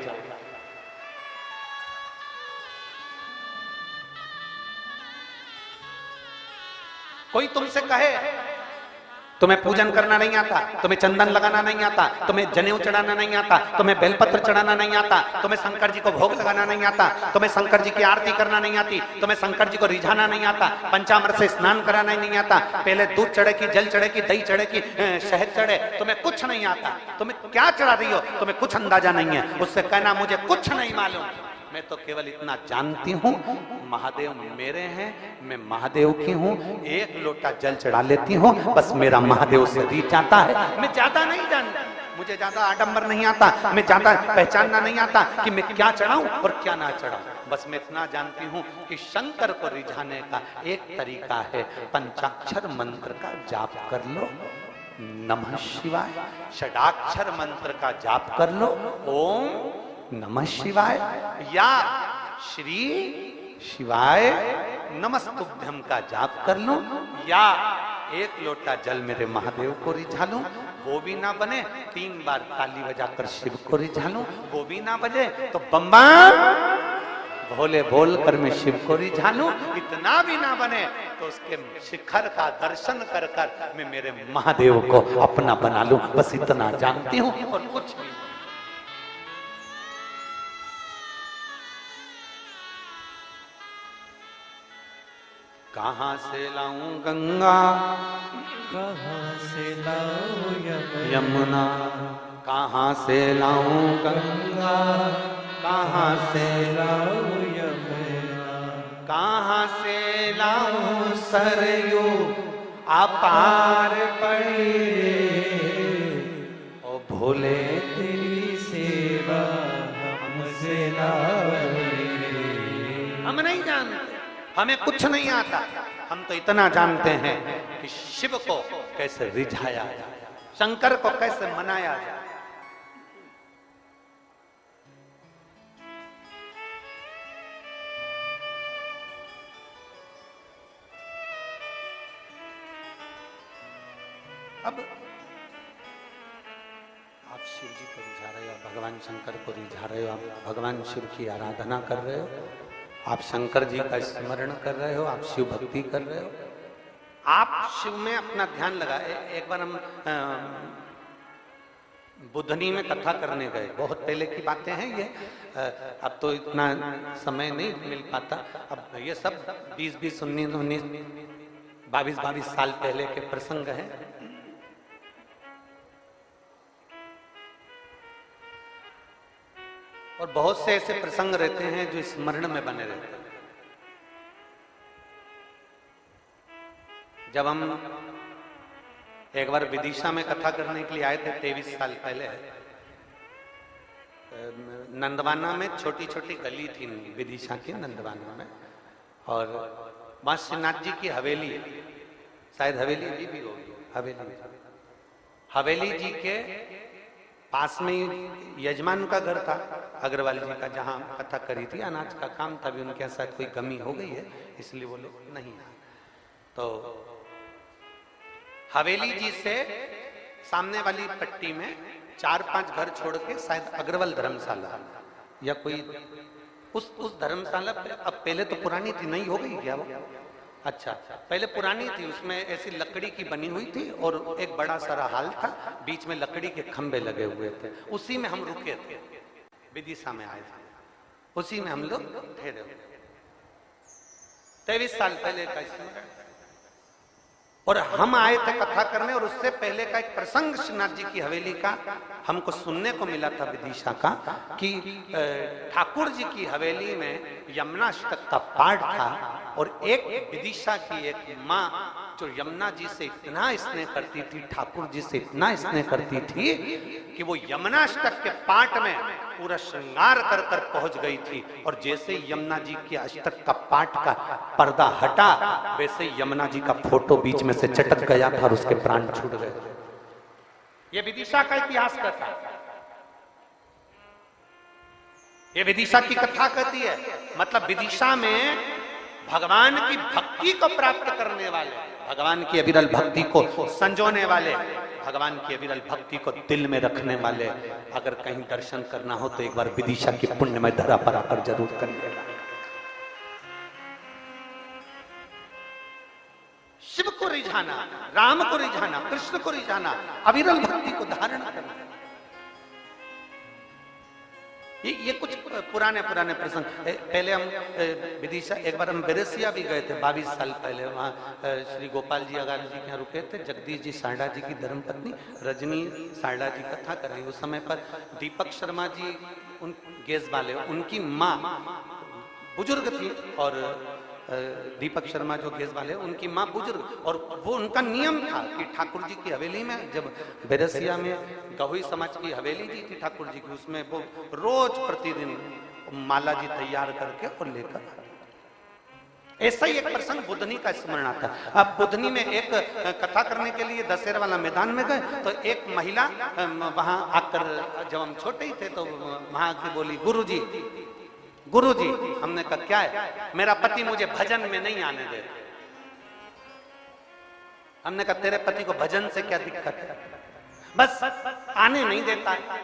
कोई तुमसे कहे तुम्हें पूजन करना नहीं आता, तुम्हें चंदन लगाना नहीं आता, तुम्हें जनेऊ चढ़ाना नहीं आता, तुम्हें बेलपत्र चढ़ाना नहीं आता, तुम्हें शंकर जी को भोग लगाना नहीं आता, तुम्हें शंकर जी की आरती करना नहीं आती, तुम्हें शंकर जी को रिझाना नहीं आता, पंचामृत से स्नान कराना नहीं आता, पहले दूध चढ़े की, जल चढ़े की, दही चढ़े की, शहद चढ़े, तुम्हें कुछ नहीं आता, तुम्हें क्या चढ़ा रही हो, तुम्हें कुछ अंदाजा नहीं है, उससे कहना मुझे कुछ नहीं मालूम, मैं तो केवल इतना जानती हूँ महादेव मेरे हैं, मैं महादेव की हूँ, एक लोटा जल चढ़ा लेती हूँ, बस मेरा महादेव से रीत जाता है, मैं ज्यादा नहीं जानती, मुझे ज्यादा आडंबर नहीं आता, मैं ज्यादा पहचानना नहीं आता कि मैं क्या चढ़ाऊं और क्या ना चढ़ाऊं, बस मैं इतना जानती हूँ कि शंकर को रिझाने का एक तरीका है, पंचाक्षर मंत्र का जाप कर लो, नमः शिवाय, षडाक्षर मंत्र का जाप कर लो, ओम नमः शिवाय या श्री शिवाय नमस्तुभ्यम का जाप कर लूं, या एक लोटा जल मेरे महादेव को रिझा लूं, वो भी ना बने 3 बार ताली बजाकर शिव को रिझा लूं, वो भी ना बजे तो बम्बा भोले बोल कर मैं शिव को रिझा लूं, इतना भी ना बने तो उसके शिखर का दर्शन कर कर मैं मेरे महादेव को अपना बना लूं, बस इतना जानती हूँ और कुछ भी। कहाँ से लाऊं गंगा, कहाँ से लाऊं यमुना, कहाँ से लाऊं गंगा, कहाँ से लाऊं यमुना, कहाँ से लाऊं सरयू अपार पड़ी रे, ओ भोले तेरी सेवा हमसे ना बनी रे। हम नहीं जानते, हमें कुछ नहीं आता, हम तो इतना जानते हैं कि शिव को कैसे रिझाया जाए, शंकर को कैसे मनाया जाए। अब आप शिव जी को रिझा रहे हो, आप भगवान शंकर को रिझा रहे हो, आप भगवान शिव की आराधना कर रहे हो, आप शंकर जी का स्मरण कर रहे हो, आप शिव भक्ति कर रहे हो, आप शिव में अपना ध्यान लगाए। एक बार हम बुधनी में कथा करने गए, बहुत पहले की बातें हैं ये, अब तो इतना समय नहीं मिल पाता, अब ये सब 20-20, 19-19, 22-22 साल पहले के प्रसंग हैं। और बहुत से ऐसे प्रसंग रहते हैं जो स्मरण में बने रहते हैं। जब हम एक बार विदिशा में कथा करने के लिए आए थे 23 साल पहले, नंदवाना में छोटी छोटी गली थी विदिशा की, नंदवाना में, और वहां श्रीनाथ जी की हवेली, शायद हवेली जी भी होगी, हवेली जी के पास में यजमान का घर था अग्रवाल जी का, जहां कथा करी थी, अनाज का काम था, भी उनके साथ कोई कमी हो गई है इसलिए वो लोग नहीं आए। तो हवेली जी से सामने वाली पट्टी में 4-5 घर छोड़ के शायद अग्रवाल धर्मशाला या कोई उस धर्मशाला पे, अब पहले तो पुरानी थी, नहीं हो गई क्या वो? अच्छा, पहले पुरानी थी, उसमें ऐसी लकड़ी की बनी हुई थी और एक बड़ा सारा हाल था, बीच में लकड़ी के खंबे लगे हुए थे, उसी में हम रुके थे, विदिशा में आए थे, उसी में हम लोग ठहरे हुए। 23 साल पहले का स्मरण। और हम आए थे कथा करने, और उससे पहले का एक प्रसंग श्रीनाथ जी की हवेली का हमको सुनने को मिला था विदिशा का, कि ठाकुर जी की हवेली में यमुनाष्टक का पाठ था, और एक विदिशा की एक माँ जो यमुना जी से इतना स्नेह करती थी, ठाकुर जी से इतना स्नेह करती थी कि वो यमुनाष्टक के पाठ में पूरा श्रृंगार कर कर पहुंच गई थी। और जैसे यमुना जी के अष्टक का पाठ का पर्दा हटा, वैसे यमुना जी का फोटो बीच में से चटक गया था और उसके प्राण छूट गए। ये विदिशा का इतिहास कहता है, ये विदिशा की कथा कहती है। मतलब विदिशा में भगवान की भक्ति को प्राप्त करने वाले, भगवान की अविरल भक्ति को संजोने वाले, भगवान की अविरल भक्ति को दिल में रखने वाले, अगर कहीं दर्शन करना हो तो एक बार विदिशा की पुण्यमय धरा पर आकर जरूर करिएगा। शिव को रिझाना, राम को रिझाना, कृष्ण को रिझाना, अविरल भक्ति को धारण करना, ये कुछ पुराने प्रसंग। पहले हम विदिशा, एक बार हम बेरेसिया भी गए थे 22 साल पहले। वहाँ श्री गोपाल जी अगाल जी के यहाँ रुके थे। जगदीश जी सारडा जी की धर्मपत्नी रजनी सारडा जी कथा कर रही। उस समय पर दीपक शर्मा जी उन गेस वाले, उनकी माँ बुजुर्ग थी, और दीपक शर्मा जो गेस वाले उनकी माँ बुजुर्ग, और वो उनका नियम था कि ठाकुर जी की हवेली में, जब बेरसिया में गहुई समाज की हवेली जी थी ठाकुर जी की, उसमें वो रोज प्रतिदिन माला जी तैयार करके और लेकर आते। ऐसा ही एक प्रसंग बुधनी का स्मरण आता है। अब बुधनी में एक कथा करने के लिए दशहरा वाला मैदान में गए, तो एक महिला वहां आकर, जब हम छोटे ही थे तो वहां की बोली, गुरुजी, हमने कहा क्या है? मेरा पति मुझे भजन में नहीं आने देता। हमने कहा तेरे पति को भजन से क्या दिक्कत है? बस आने नहीं देता है।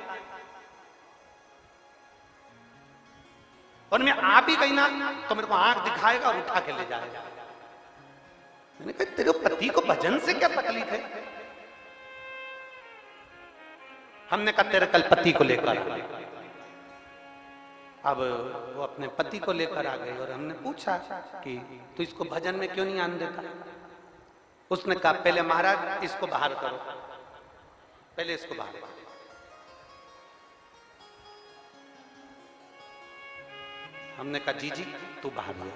और मैं आ भी गई ना तो मेरे को आंख दिखाएगा और उठा के ले जाएगा। मैंने कहा तेरे पति को भजन से क्या तकलीफ है? हमने कहा तेरे कल पति को लेकर आ। अब वो अपने पति को लेकर आ गई, और हमने पूछा कि तू इसको भजन में क्यों नहीं आने देता? उसने कहा पहले महाराज इसको बाहर करो, पहले इसको बाहर करो। हमने कहा जीजी तू बाहर हो।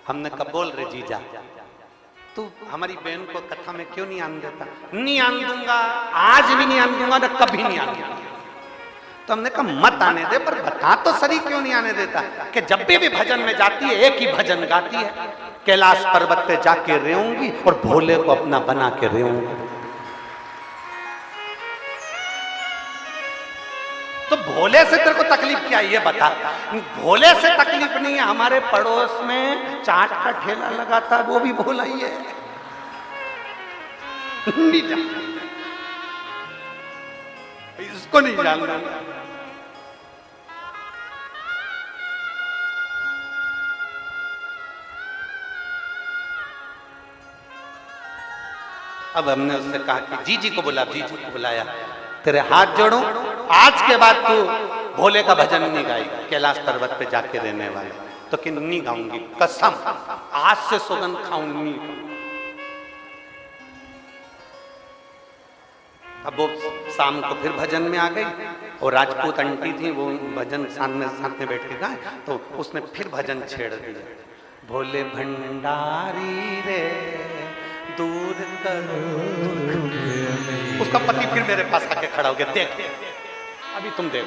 हमने कहा बोल रे जीजा, तू हमारी बहन को कथा में क्यों नहीं आने देता? नहीं आने दूंगा, आज भी नहीं आने दूंगा, न कभी नहीं आने दूंगा। तो हमने कहा मत आने दे, पर बता तो सही क्यों नहीं आने देता? कि जब भी भजन में जाती है एक ही भजन गाती है, कैलाश पर्वत पे जाके रेऊंगी और भोले को अपना बना के रेऊंगी। तो भोले से तेरे को तकलीफ क्या है ये बता? भोले से तकलीफ नहीं है, हमारे पड़ोस में चाट का ठेला लगा था, वो भी भोला ही है। नहीं जानता, इसको नहीं जानना। अब हमने उससे कहा कि जीजी को बुला, जीजी को बुलाया, तेरे हाथ जोड़ूं, आज के बाद तू भोले का भजन नहीं गाएगा कैलाश पर्वत पे जाके रहने वाले। तो कि नहीं गाऊंगी, कसम, आज से सौगंध खाऊंगी। अब वो शाम को फिर भजन में आ गई, और राजपूत आंटी थी, वो भजन साथ में बैठ के गाए, तो उसने फिर भजन छेड़ दिया, भोले भंडारी रे दूर करो। उसका पति फिर मेरे पास आके खड़ा हो गया, देख अभी तुम देख।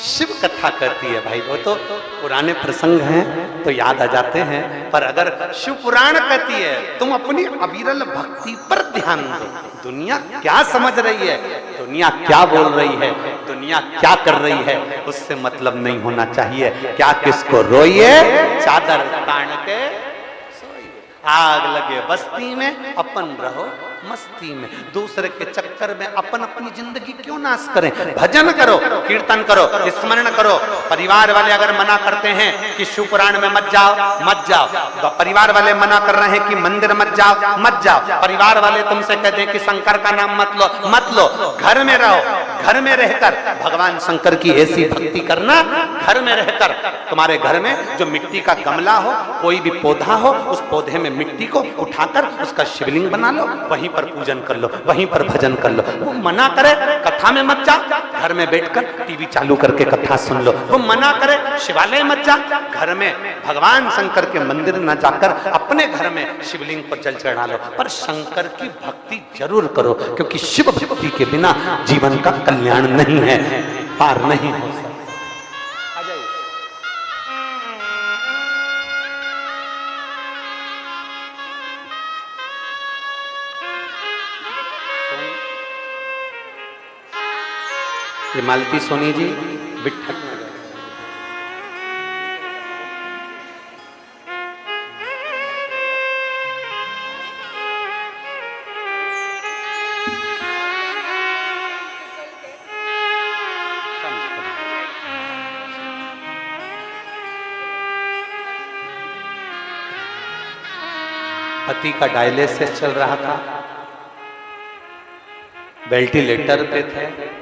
शिव कथा करती है भाई, वो तो पुराने प्रसंग हैं तो याद आ जाते हैं, पर अगर शिव पुराण कहती है तुम अपनी अविरल भक्ति पर ध्यान दो। दुनिया क्या समझ रही है, दुनिया क्या बोल रही है, दुनिया क्या कर रही है, उससे मतलब नहीं होना चाहिए। क्या किसको रोइए, चादर तान के सोइए, आग लगे बस्ती में अपन रहो मस्ती में, दूसरे के चक्कर में अपन अपनी जिंदगी क्यों नाश करें? भजन करो, कीर्तन करो, स्मरण करो। परिवार वाले अगर मना करते हैं कि शिव पुराण में मत जाओ, मत जाओ। तो परिवार वाले मना कर रहे हैं कि मंदिर मत जाओ, मत जाओ। परिवार वाले तुमसे कहते हैं कि शंकर का नाम मत लो, मत लो। घर में रहो, घर में रहकर भगवान शंकर की ऐसी भक्ति करना। घर में रहकर तुम्हारे घर में जो मिट्टी का गमला हो, कोई भी पौधा हो, उस पौधे में मिट्टी को उठाकर उसका शिवलिंग बना लो, वहीं पर पूजन कर लो, वहीं पर भजन कर लो। वो मना करे कथा में मत जा, घर में बैठकर टीवी चालू करके कथा सुन लो। वो मना करे शिवालय मत जा, घर में भगवान शंकर के मंदिर न जाकर अपने घर में शिवलिंग पर जल चढ़ा लो। पर शंकर की भक्ति जरूर करो, क्योंकि शिव भक्ति के बिना जीवन का कल्याण नहीं है, पार नहीं हो सकता। ये मालती सोनी जी विठ्ठल में गए। पति का डायलिसिस चल रहा था, वेंटिलेटर पे थे।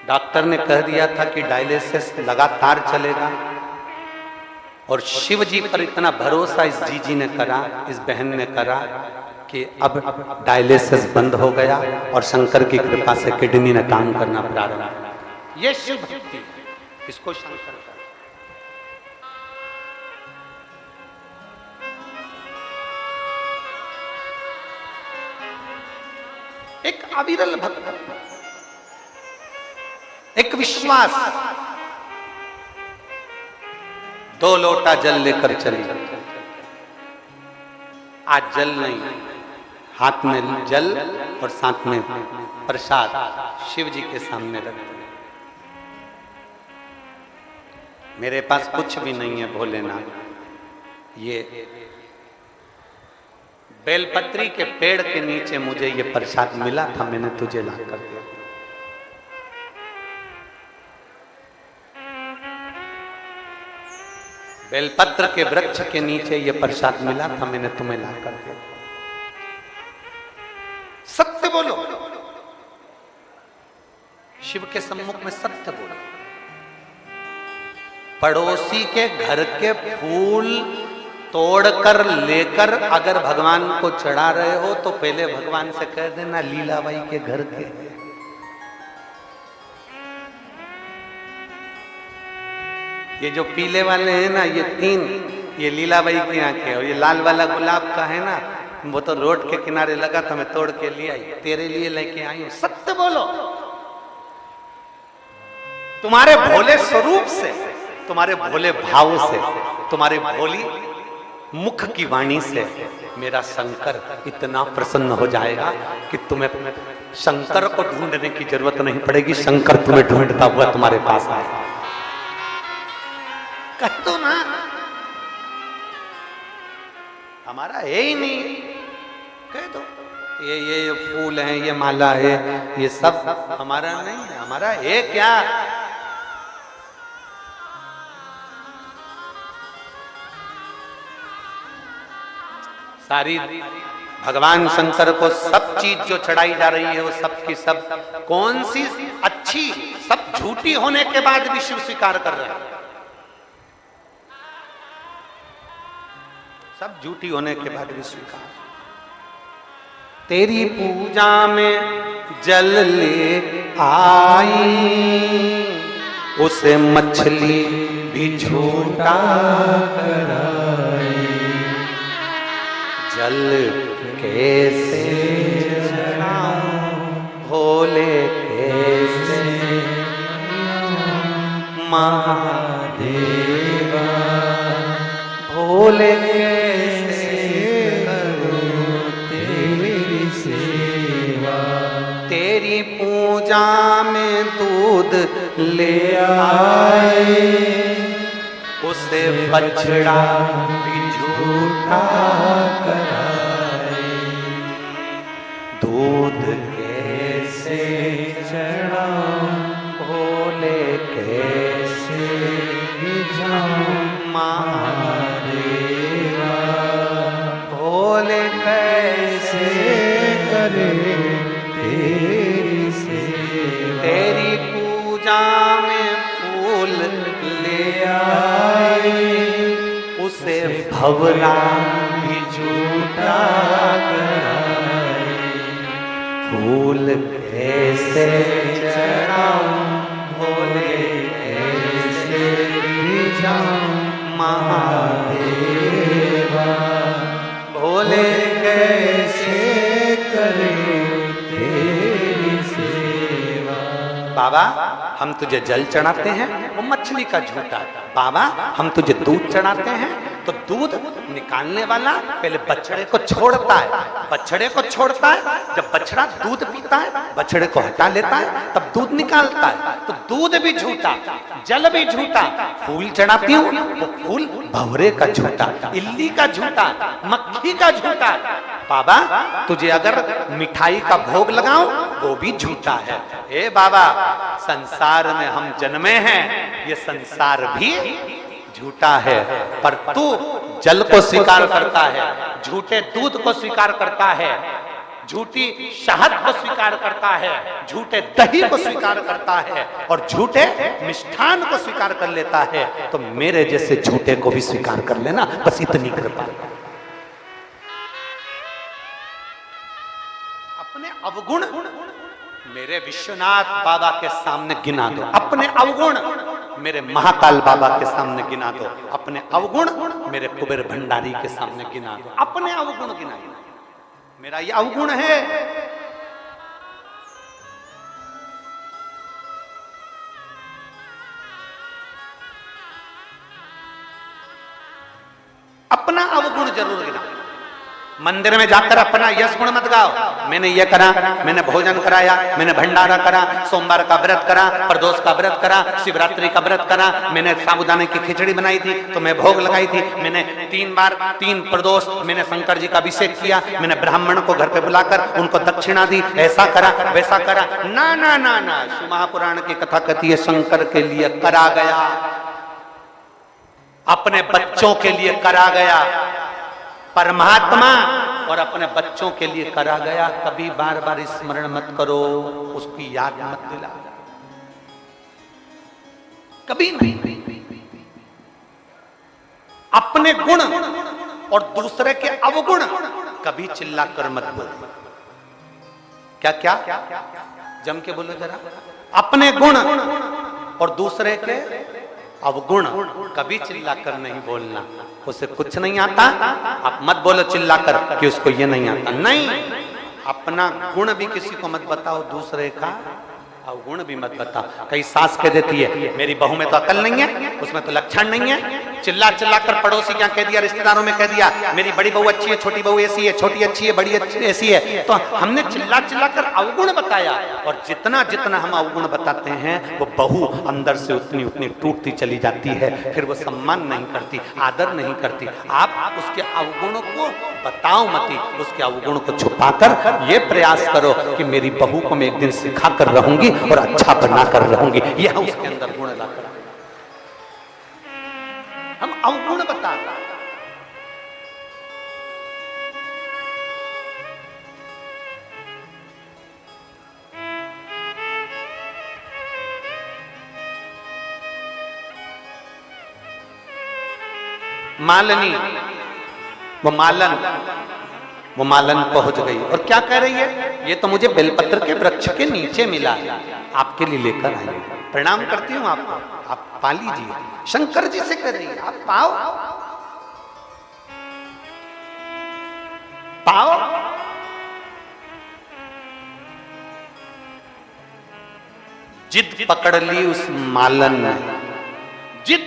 डॉक्टर ने कह दिया था कि डायलिसिस लगातार चलेगा, और शिव जी पर इतना भरोसा इस जीजी ने करा, इस बहन ने करा कि अब डायलिसिस बंद हो गया और शंकर की कृपा से किडनी ने काम करना प्रारंभ किया। ये शिव भक्ति, इसको शंकर का। एक अविरल भक्त, एक विश्वास। 2 लोटा जल लेकर चली, आज जल नहीं, हाथ में जल और साथ में प्रसाद शिव जी के सामने रखते। मेरे पास कुछ भी नहीं है भोलेनाथ, ये बेलपत्री के पेड़ के नीचे मुझे ये प्रसाद मिला था, मैंने तुझे ला कर दिया। बेलपत्र के वृक्ष के नीचे ये प्रसाद मिला था, मैंने तुम्हें ला कर दिया। सत्य बोलो, शिव के सम्मुख में सत्य बोलो। पड़ोसी के घर के फूल तोड़कर लेकर अगर भगवान को चढ़ा रहे हो तो पहले भगवान से कह देना लीलाबाई के घर के। ये जो पीले वाले हैं ना, ये 3, ये लीलाबाई की आंखें, और ये लाल वाला गुलाब का है ना, वो तो रोड के किनारे लगा था, मैं तोड़ के ले आई, तेरे लिए लेके आई हूं। सत्य बोलो। तुम्हारे भोले स्वरूप से, तुम्हारे भोले भाव से, तुम्हारे भोली मुख की वाणी से मेरा शंकर इतना प्रसन्न हो जाएगा कि तुम्हें शंकर को ढूंढने की जरूरत नहीं पड़ेगी, शंकर तुम्हें ढूंढता हुआ तुम्हारे पास आएगा। कह दो ना, हमारा है ही नहीं, कह दो ये फूल है, ये माला है, ये सब हमारा नहीं है। हमारा है क्या? सारी भगवान शंकर को सब चीज जो चढ़ाई जा रही है वो सब की सब कौन सी अच्छी, सब झूठी होने के बाद भी शिव स्वीकार कर रहे हैं। सब झूठी होने के बाद भी स्वीकार। तेरी पूजा में जल ले आई, उसे मछली भी झूठा कराई। जल कैसे चढ़ाऊं भोले कैसे महादेवा, भोले कैसे करूं तेरी सेवा। तेरी पूजा में दूध ले आए, उसे बछड़ा भी झूठा कराए। कैसे रिझाऊं महादेवा, भोले कैसे करे तेरी सेवा। तेरी पूजा में फूल ले आए, उसे भवरा भी झूठा कराए। फूल कैसे चढ़ाऊं भोले कैसे रिझाऊं महादेवा, भोले कैसे करे तेरी सेवा। बाबा हम तुझे जल चढ़ाते हैं, वो मछली का झूठा। बाबा हम तुझे दूध चढ़ाते हैं, तो दूध निकालने वाला पहले बछड़े को छोड़ता है, बछड़े को छोड़ता है। जब बछड़ा दूध पीता है, बछड़े को हटा लेता है, तब दूध निकालता है। तो दूध भी झूठा, जल भी झूठा। फूल चढ़ाती हूँ, वो फूल भंवरे का झूठा, इल्ली का झूठा, मक्खी का झूठा। बाबा तुझे अगर मिठाई का भोग लगाऊं, वो भी झूठा है। हे बाबा संसार में हम जन्मे हैं, ये संसार भी झूठा है। पर तू जल को स्वीकार करता है, झूठे दूध को स्वीकार करता है, झूठी शहद को स्वीकार करता है, झूठे दही को स्वीकार करता है, और झूठे मिष्ठान को स्वीकार कर लेता है। तो मेरे जैसे झूठे को भी स्वीकार कर लेना, बस इतनी कृपा। अपने अवगुण मेरे विश्वनाथ बाबा के सामने गिना दो, अपने अवगुण मेरे महाकाल बाबा के सामने गिना दो, अपने अवगुण मेरे कुबेर भंडारी के सामने गिना दो, अपने अवगुण गिना। मेरा ये अवगुण है। अपना अवगुण जरूर गिना। मंदिर में जाकर अपना यश गुण मत गाओ, मैंने ये करा, मैंने भोजन कराया, मैंने भंडारा करा, सोमवार का व्रत करा, प्रदोष का व्रत करा, शिवरात्रि का व्रत करा, मैंने साबूदाने की खिचड़ी बनाई थी तो मैं भोग लगाई थी, मैंने 3 बार 3 प्रदोष मैंने शंकर जी का अभिषेक किया, मैंने ब्राह्मण को घर पे बुलाकर उनको दक्षिणा दी, ऐसा करा वैसा करा। ना ना ना ना, शिव महापुराण की कथा कहती है शंकर के लिए करा गया, अपने बच्चों के लिए करा गया। परमात्मा और अपने बच्चों के लिए करा गया। कभी बार बार स्मरण मत करो, उसकी याद मत दिला, कभी नहीं। अपने गुण और दूसरे के अवगुण कभी चिल्लाकर मत बोलो। क्या क्या जम के बोलो जरा। अपने गुण और दूसरे के अवगुण कभी चिल्लाकर नहीं बोलना। उसे कुछ नहीं आता, आप मत बोलो चिल्लाकर कि उसको ये नहीं आता। नहीं, अपना गुण भी किसी को मत बताओ, दूसरे का अवगुण भी मत बताओ। कई सास कह देती है मेरी बहू में तो अकल नहीं है, उसमें तो लक्षण नहीं है। चिल्ला चिल्ला कर पड़ोसी क्या कह दिया, रिश्तेदारों में कह दिया मेरी बड़ी बहू अच्छी है, छोटी बहू ऐसी है, छोटी अच्छी है, बड़ी अच्छी ऐसी है। तो हमने चिल्ला चिल्ला कर अवगुण बताया, और जितना जितना हम अवगुण बताते हैं वो बहू अंदर से उतनी उतनी टूटती चली जाती है। फिर वो सम्मान नहीं करती, आदर नहीं करती। आप उसके अवगुणों को बताओ मती, उसके अवगुण को छुपाकर ये प्रयास करो कि मेरी बहू को मैं एक दिन सिखा कर रहूंगी और अच्छा बनाकर रहूंगी। यह उसके अंदर गुण लाकर हम अवगुण बताते। मालनी वो मालन पहुंच गई और क्या कह रही है, ये तो मुझे बेलपत्र के वृक्ष के नीचे मिला है, आपके लिए लेकर आई। प्रणाम करती हूँ आपको, आप पा लीजिए। शंकर जी से कह रही है आप पाओ पाओ। जिद पकड़ ली उस मालन ने, जिद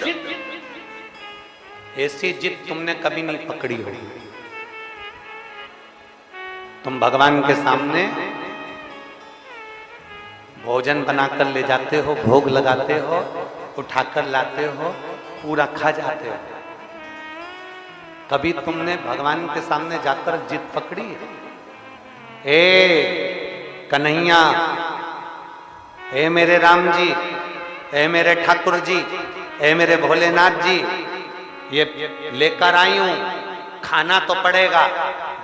ऐसी जिद तुमने कभी नहीं पकड़ी होगी। तुम भगवान के सामने भोजन बनाकर ले जाते हो, भोग लगाते हो, उठाकर लाते हो, पूरा खा जाते हो। कभी तुमने भगवान के सामने जाकर जिद पकड़ी? ए कन्हैया, ए मेरे राम जी, ए मेरे ठाकुर जी, ए मेरे भोलेनाथ जी, ये लेकर आई हूं, खाना तो पड़ेगा,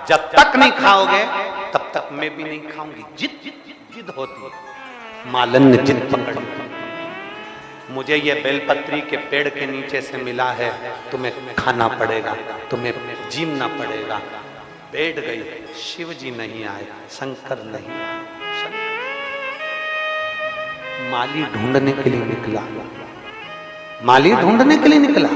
जब तक नहीं खाओगे तब तक मैं भी नहीं खाऊंगी। जिद होती। मालन ने जिद पकड़ी, मुझे ये बेलपत्री के पेड़ के नीचे से मिला है, तुम्हें खाना पड़ेगा, तुम्हें जीना पड़ेगा। बैठ गई। शिव जी नहीं आए, शंकर नहीं आए। माली ढूंढने के लिए निकला, माली ढूंढने के लिए निकला।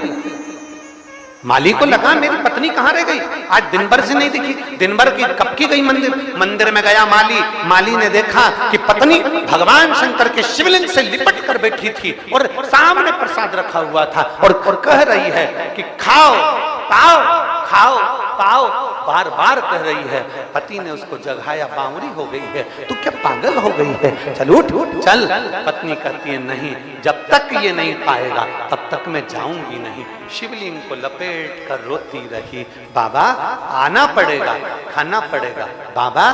माली को लगा मेरी पत्नी कहां रह गई, आज दिन भर से नहीं दिखी, दिन भर की कब की गई मंदिर में गया माली। माली ने देखा कि पत्नी भगवान शंकर के शिवलिंग से लिपट कर बैठी थी और सामने प्रसाद रखा हुआ था और कह रही है कि खाओ पाओ, खाओ पाओ, बार बार कह रही है। पति ने उसको जगाया, बावरी हो गई है, तू क्या पागल हो गई है, चल उठ चल। पत्नी कहती है नहीं, जब तक ये नहीं पाएगा तब तक मैं जाऊंगी नहीं। शिवलिंग को लपेट कर रोती रही, बाबा आना पड़ेगा, खाना पड़ेगा, बाबा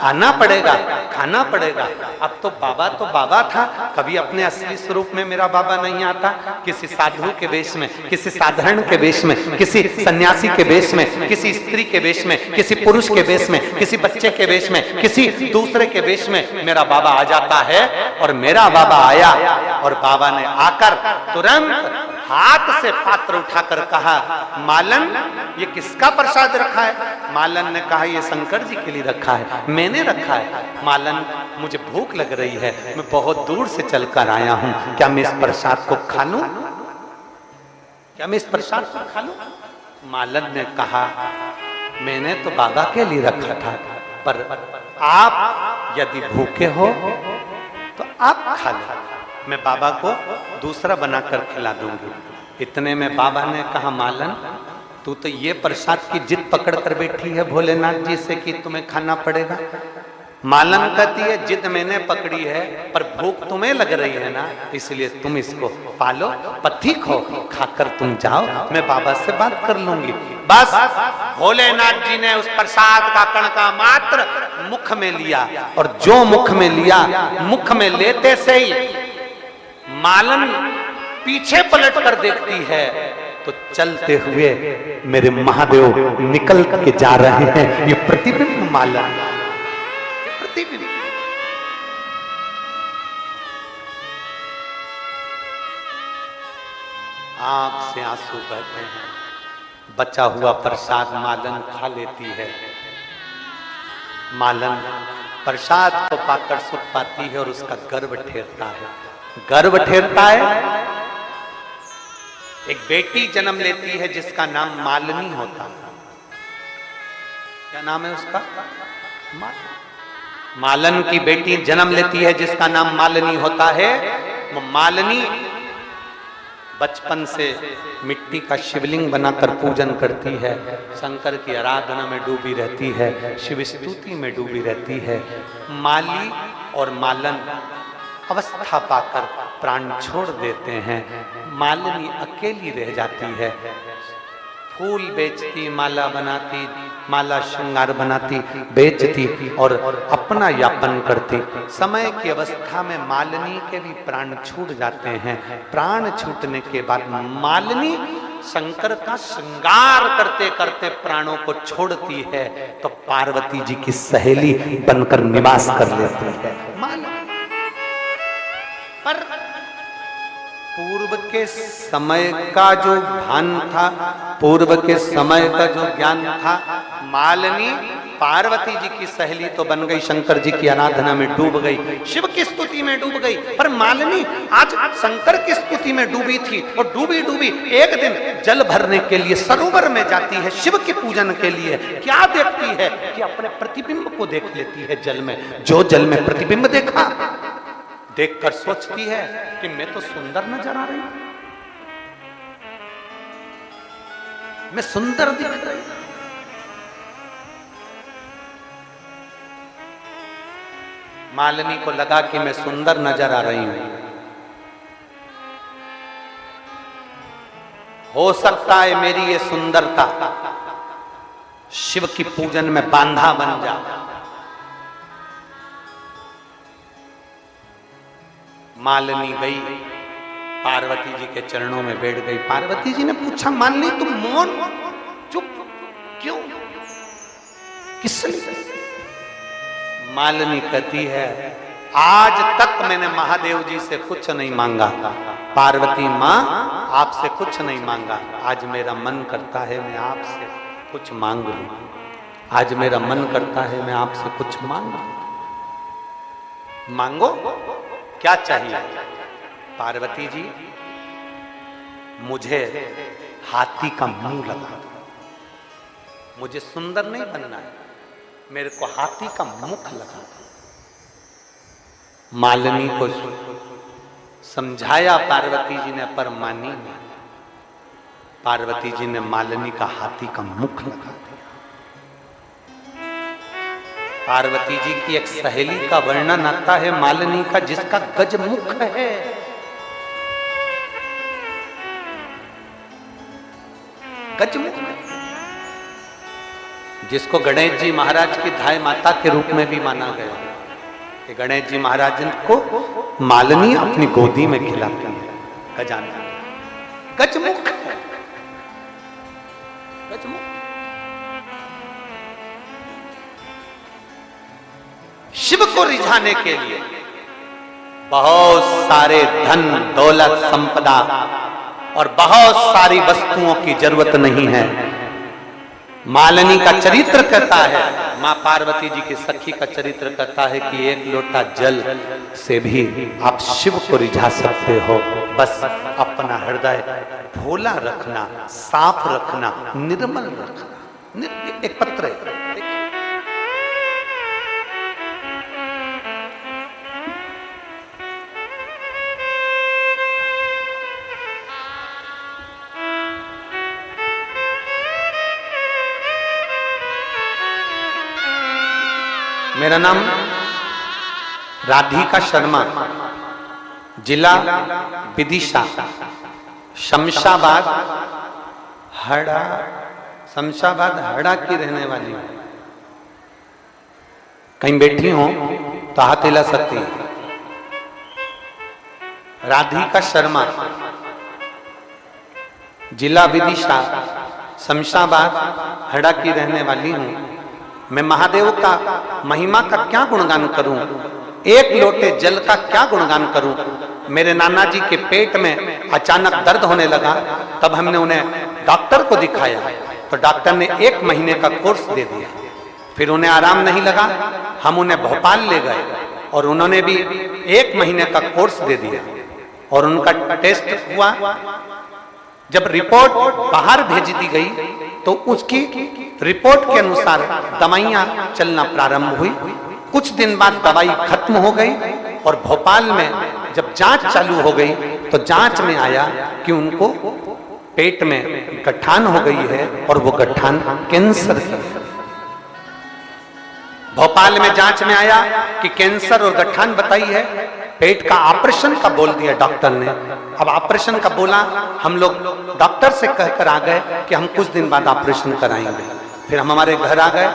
आना पड़ेगा, खाना पड़ेगा। अब तो बाबा था, कभी अपने असली स्वरूप में मेरा बाबा नहीं आता। किसी साधु के वेश में, किसी साधारण के वेश में, किसी सन्यासी के वेश में, किसी स्त्री के वेश में, किसी पुरुष के वेश में, किसी बच्चे के वेश में, किसी दूसरे के वेश में मेरा बाबा आ जाता है। और मेरा बाबा आया और बाबा ने आकर तुरंत हाथ से पात्र उठाकर कहा, मालन ये किसका प्रसाद रखा है? मालन ने कहा ये शंकर जी के लिए रखा है, मैंने रखा है। मालन मुझे भूख लग रही है, मैं बहुत दूर से चलकर आया हूं, क्या मैं इस प्रसाद को खा लूं? क्या मैं इस प्रसाद को खा लूं? मालन ने कहा मैंने तो बाबा के लिए रखा था, पर आप यदि भूखे हो तो आप खा लो, मैं बाबा को दूसरा बनाकर खिला दूंगी। इतने में बाबा ने कहा मालन तू तो ये प्रसाद की जिद पकड़ कर बैठी है भोलेनाथ जी से कि तुम्हें खाना पड़ेगा। मालन कहती है जिद मैंने पकड़ी है, पर भूख तुम्हें लग रही है ना, इसलिए तुम इसको पालो, पथिक हो, खाकर तुम जाओ, मैं बाबा से बात कर लूंगी। बस भोलेनाथ जी ने उस प्रसाद का कणका मात्र मुख में लिया, और जो मुख में लिया, मुख में लेते से ही मालन पीछे पलट कर देखती है तो चलते हुए मेरे महादेव निकल के जा रहे हैं। ये प्रतिबिंब मालन, प्रतिबिंब। आंख से आंसू बहते हैं, बचा हुआ प्रसाद मालन खा लेती है। मालन प्रसाद को पाकर सुख पाती है और उसका गर्व ठेरता है, गर्व ठेरता है। एक बेटी जन्म लेती है जिसका नाम मालिनी होता है। क्या नाम है उसका? मालन की बेटी जन्म लेती है जिसका नाम मालिनी होता है। वो मालिनी बचपन से मिट्टी का शिवलिंग बनाकर पूजन करती है, शंकर की आराधना में डूबी रहती है, शिव स्तुति में डूबी रहती है। माली और मालन अवस्था पाकर प्राण छोड़ देते हैं। मालिनी अकेली रह जाती है, फूल बेचती, माला बनाती, माला श्रृंगार बनाती, बेचती और अपना यापन करती। समय की अवस्था में मालिनी के भी प्राण छूट जाते हैं। प्राण छूटने के बाद मालिनी शंकर का श्रृंगार करते करते प्राणों को छोड़ती है, तो पार्वती जी की सहेली बनकर निवास कर लेती है मालिनी। पर पूर्व के समय का जो भान था, पूर्व के समय का जो ज्ञान था, मालिनी पार्वती जी की सहेली तो बन गई, शंकर जी की आराधना में डूब गई, शिव की स्तुति में डूब गई। पर मालिनी आज शंकर की स्तुति में डूबी थी और डूबी डूबी एक दिन जल भरने के लिए सरोवर में जाती है, शिव के पूजन के लिए। क्या देखती है कि अपने प्रतिबिंब को देख लेती है जल में। जो जल में प्रतिबिंब देखा, देखकर सोचती है कि मैं तो सुंदर नजर आ रही हूं, मैं सुंदर दिख रही हूं। मालिनी को लगा कि मैं सुंदर नजर आ रही हूं, हो सकता है मेरी ये सुंदरता शिव की पूजन में बांधा बन जाए। मालिनी गई पार्वती जी के चरणों में बैठ गई। पार्वती जी ने पूछा, मालिनी तुम मौन चुप क्यों, किस लिए? मालिनी कहती है, आज तक मैंने महादेव जी से कुछ नहीं मांगा, पार्वती माँ आपसे कुछ नहीं मांगा, आज मेरा मन करता है मैं आपसे कुछ मांग लूं, आज मेरा मन करता है मैं आपसे कुछ मांगू। मांगो, क्या चाहिए? पार्वती जी मुझे हाथी का मुंह लगा दो, मुझे सुंदर नहीं बनना है, मेरे को हाथी का मुख लगा दो। मालिनी को समझाया पार्वती जी ने, पर मानी नहीं। पार्वती जी ने मालिनी का हाथी का मुख लगा दिया। पार्वती जी की एक सहेली का वर्णन आता है मालिनी का, जिसका गजमुख है। गजमुख, जिसको गणेश जी महाराज की धाय माता के रूप में भी माना गया कि गणेश जी महाराज को मालिनी अपनी गोदी में खिलाती है। गजानन गजमुख है, गजमुख। शिव को रिझाने के लिए बहुत सारे धन दौलत संपदा और बहुत सारी वस्तुओं की जरूरत नहीं है। मालिनी का चरित्र कहता है, मां पार्वती जी की सखी का चरित्र कहता है कि एक लोटा जल से भी आप शिव को रिझा सकते हो। बस अपना हृदय भोला रखना, साफ रखना, निर्मल रखना। एक पत्र है, मेरा नाम राधिका शर्मा, जिला विदिशा, शमशाबाद हड़ा, शमशाबाद हड़ा की रहने वाली हूं। कहीं बैठी हो तो हाथ हिला सकती है। राधिका शर्मा, जिला विदिशा, शमशाबाद हड़ा की रहने वाली हूं। मैं महादेव का महिमा का क्या गुणगान करूं, एक लोटे जल का क्या गुणगान करूं। मेरे नाना जी के पेट में अचानक दर्द होने लगा, तब हमने उन्हें डॉक्टर को दिखाया तो डॉक्टर ने 1 महीने का कोर्स दे दिया। फिर उन्हें आराम नहीं लगा, हम उन्हें भोपाल ले गए और उन्होंने भी 1 महीने का कोर्स दे दिया और उनका टेस्ट हुआ। जब रिपोर्ट बाहर भेज दी गई तो उसकी रिपोर्ट के अनुसार दवाइयां चलना प्रारंभ हुई। कुछ दिन बाद दवाई खत्म हो गई और भोपाल में जब जांच चालू हो गई तो जांच में आया कि उनको पेट में गठान हो गई है और वो गठान कैंसर है। भोपाल में जांच में आया कि कैंसर और गठान बताई है। पेट का ऑपरेशन का बोल दिया डॉक्टर ने। अब ऑपरेशन का बोला, हम लोग डॉक्टर से कहकर आ गए कि हम कुछ दिन बाद ऑपरेशन कराएंगे। फिर हम हमारे घर आ गए।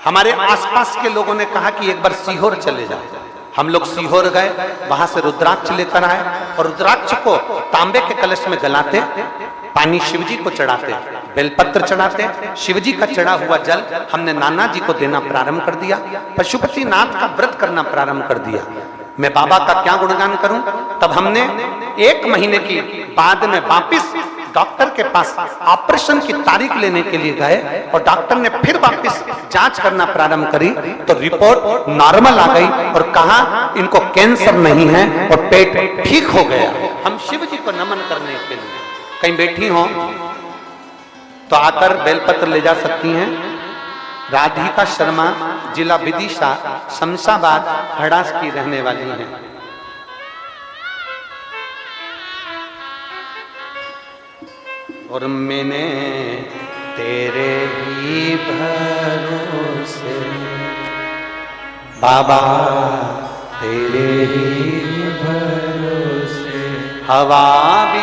हमारे आसपास के लोगों ने कहा कि एक बार सीहोर चले जाओ। हम लोग सीहोर गए, वहां से रुद्राक्ष लेकर आए और रुद्राक्ष को तांबे के कलश में गलाते, पानी शिवजी को चढ़ाते, बेलपत्र चढ़ाते, शिवजी का चढ़ा हुआ जल हमने नाना जी को देना प्रारंभ कर दिया। पशुपति नाथ का व्रत करना प्रारंभ कर दिया। मैं बाबा का क्या गुणगान करूं। तब हमने 1 महीने की बाद में वापिस डॉक्टर के पास ऑपरेशन की तारीख लेने के लिए गए और डॉक्टर ने फिर वापिस जांच करना प्रारंभ करी तो रिपोर्ट नॉर्मल आ गई और कहा इनको कैंसर नहीं है और पेट ठीक हो गया। हम शिव जी को नमन करने के लिए कहीं बैठी हो तो आकर बेलपत्र ले जा सकती हैं। राधिका शर्मा, जिला विदिशा, शमशाबाद हड़ास की रहने वाली हैं। और मैंने तेरे ही भरोसे बाबा, तेरे ही भरोसे हवा भी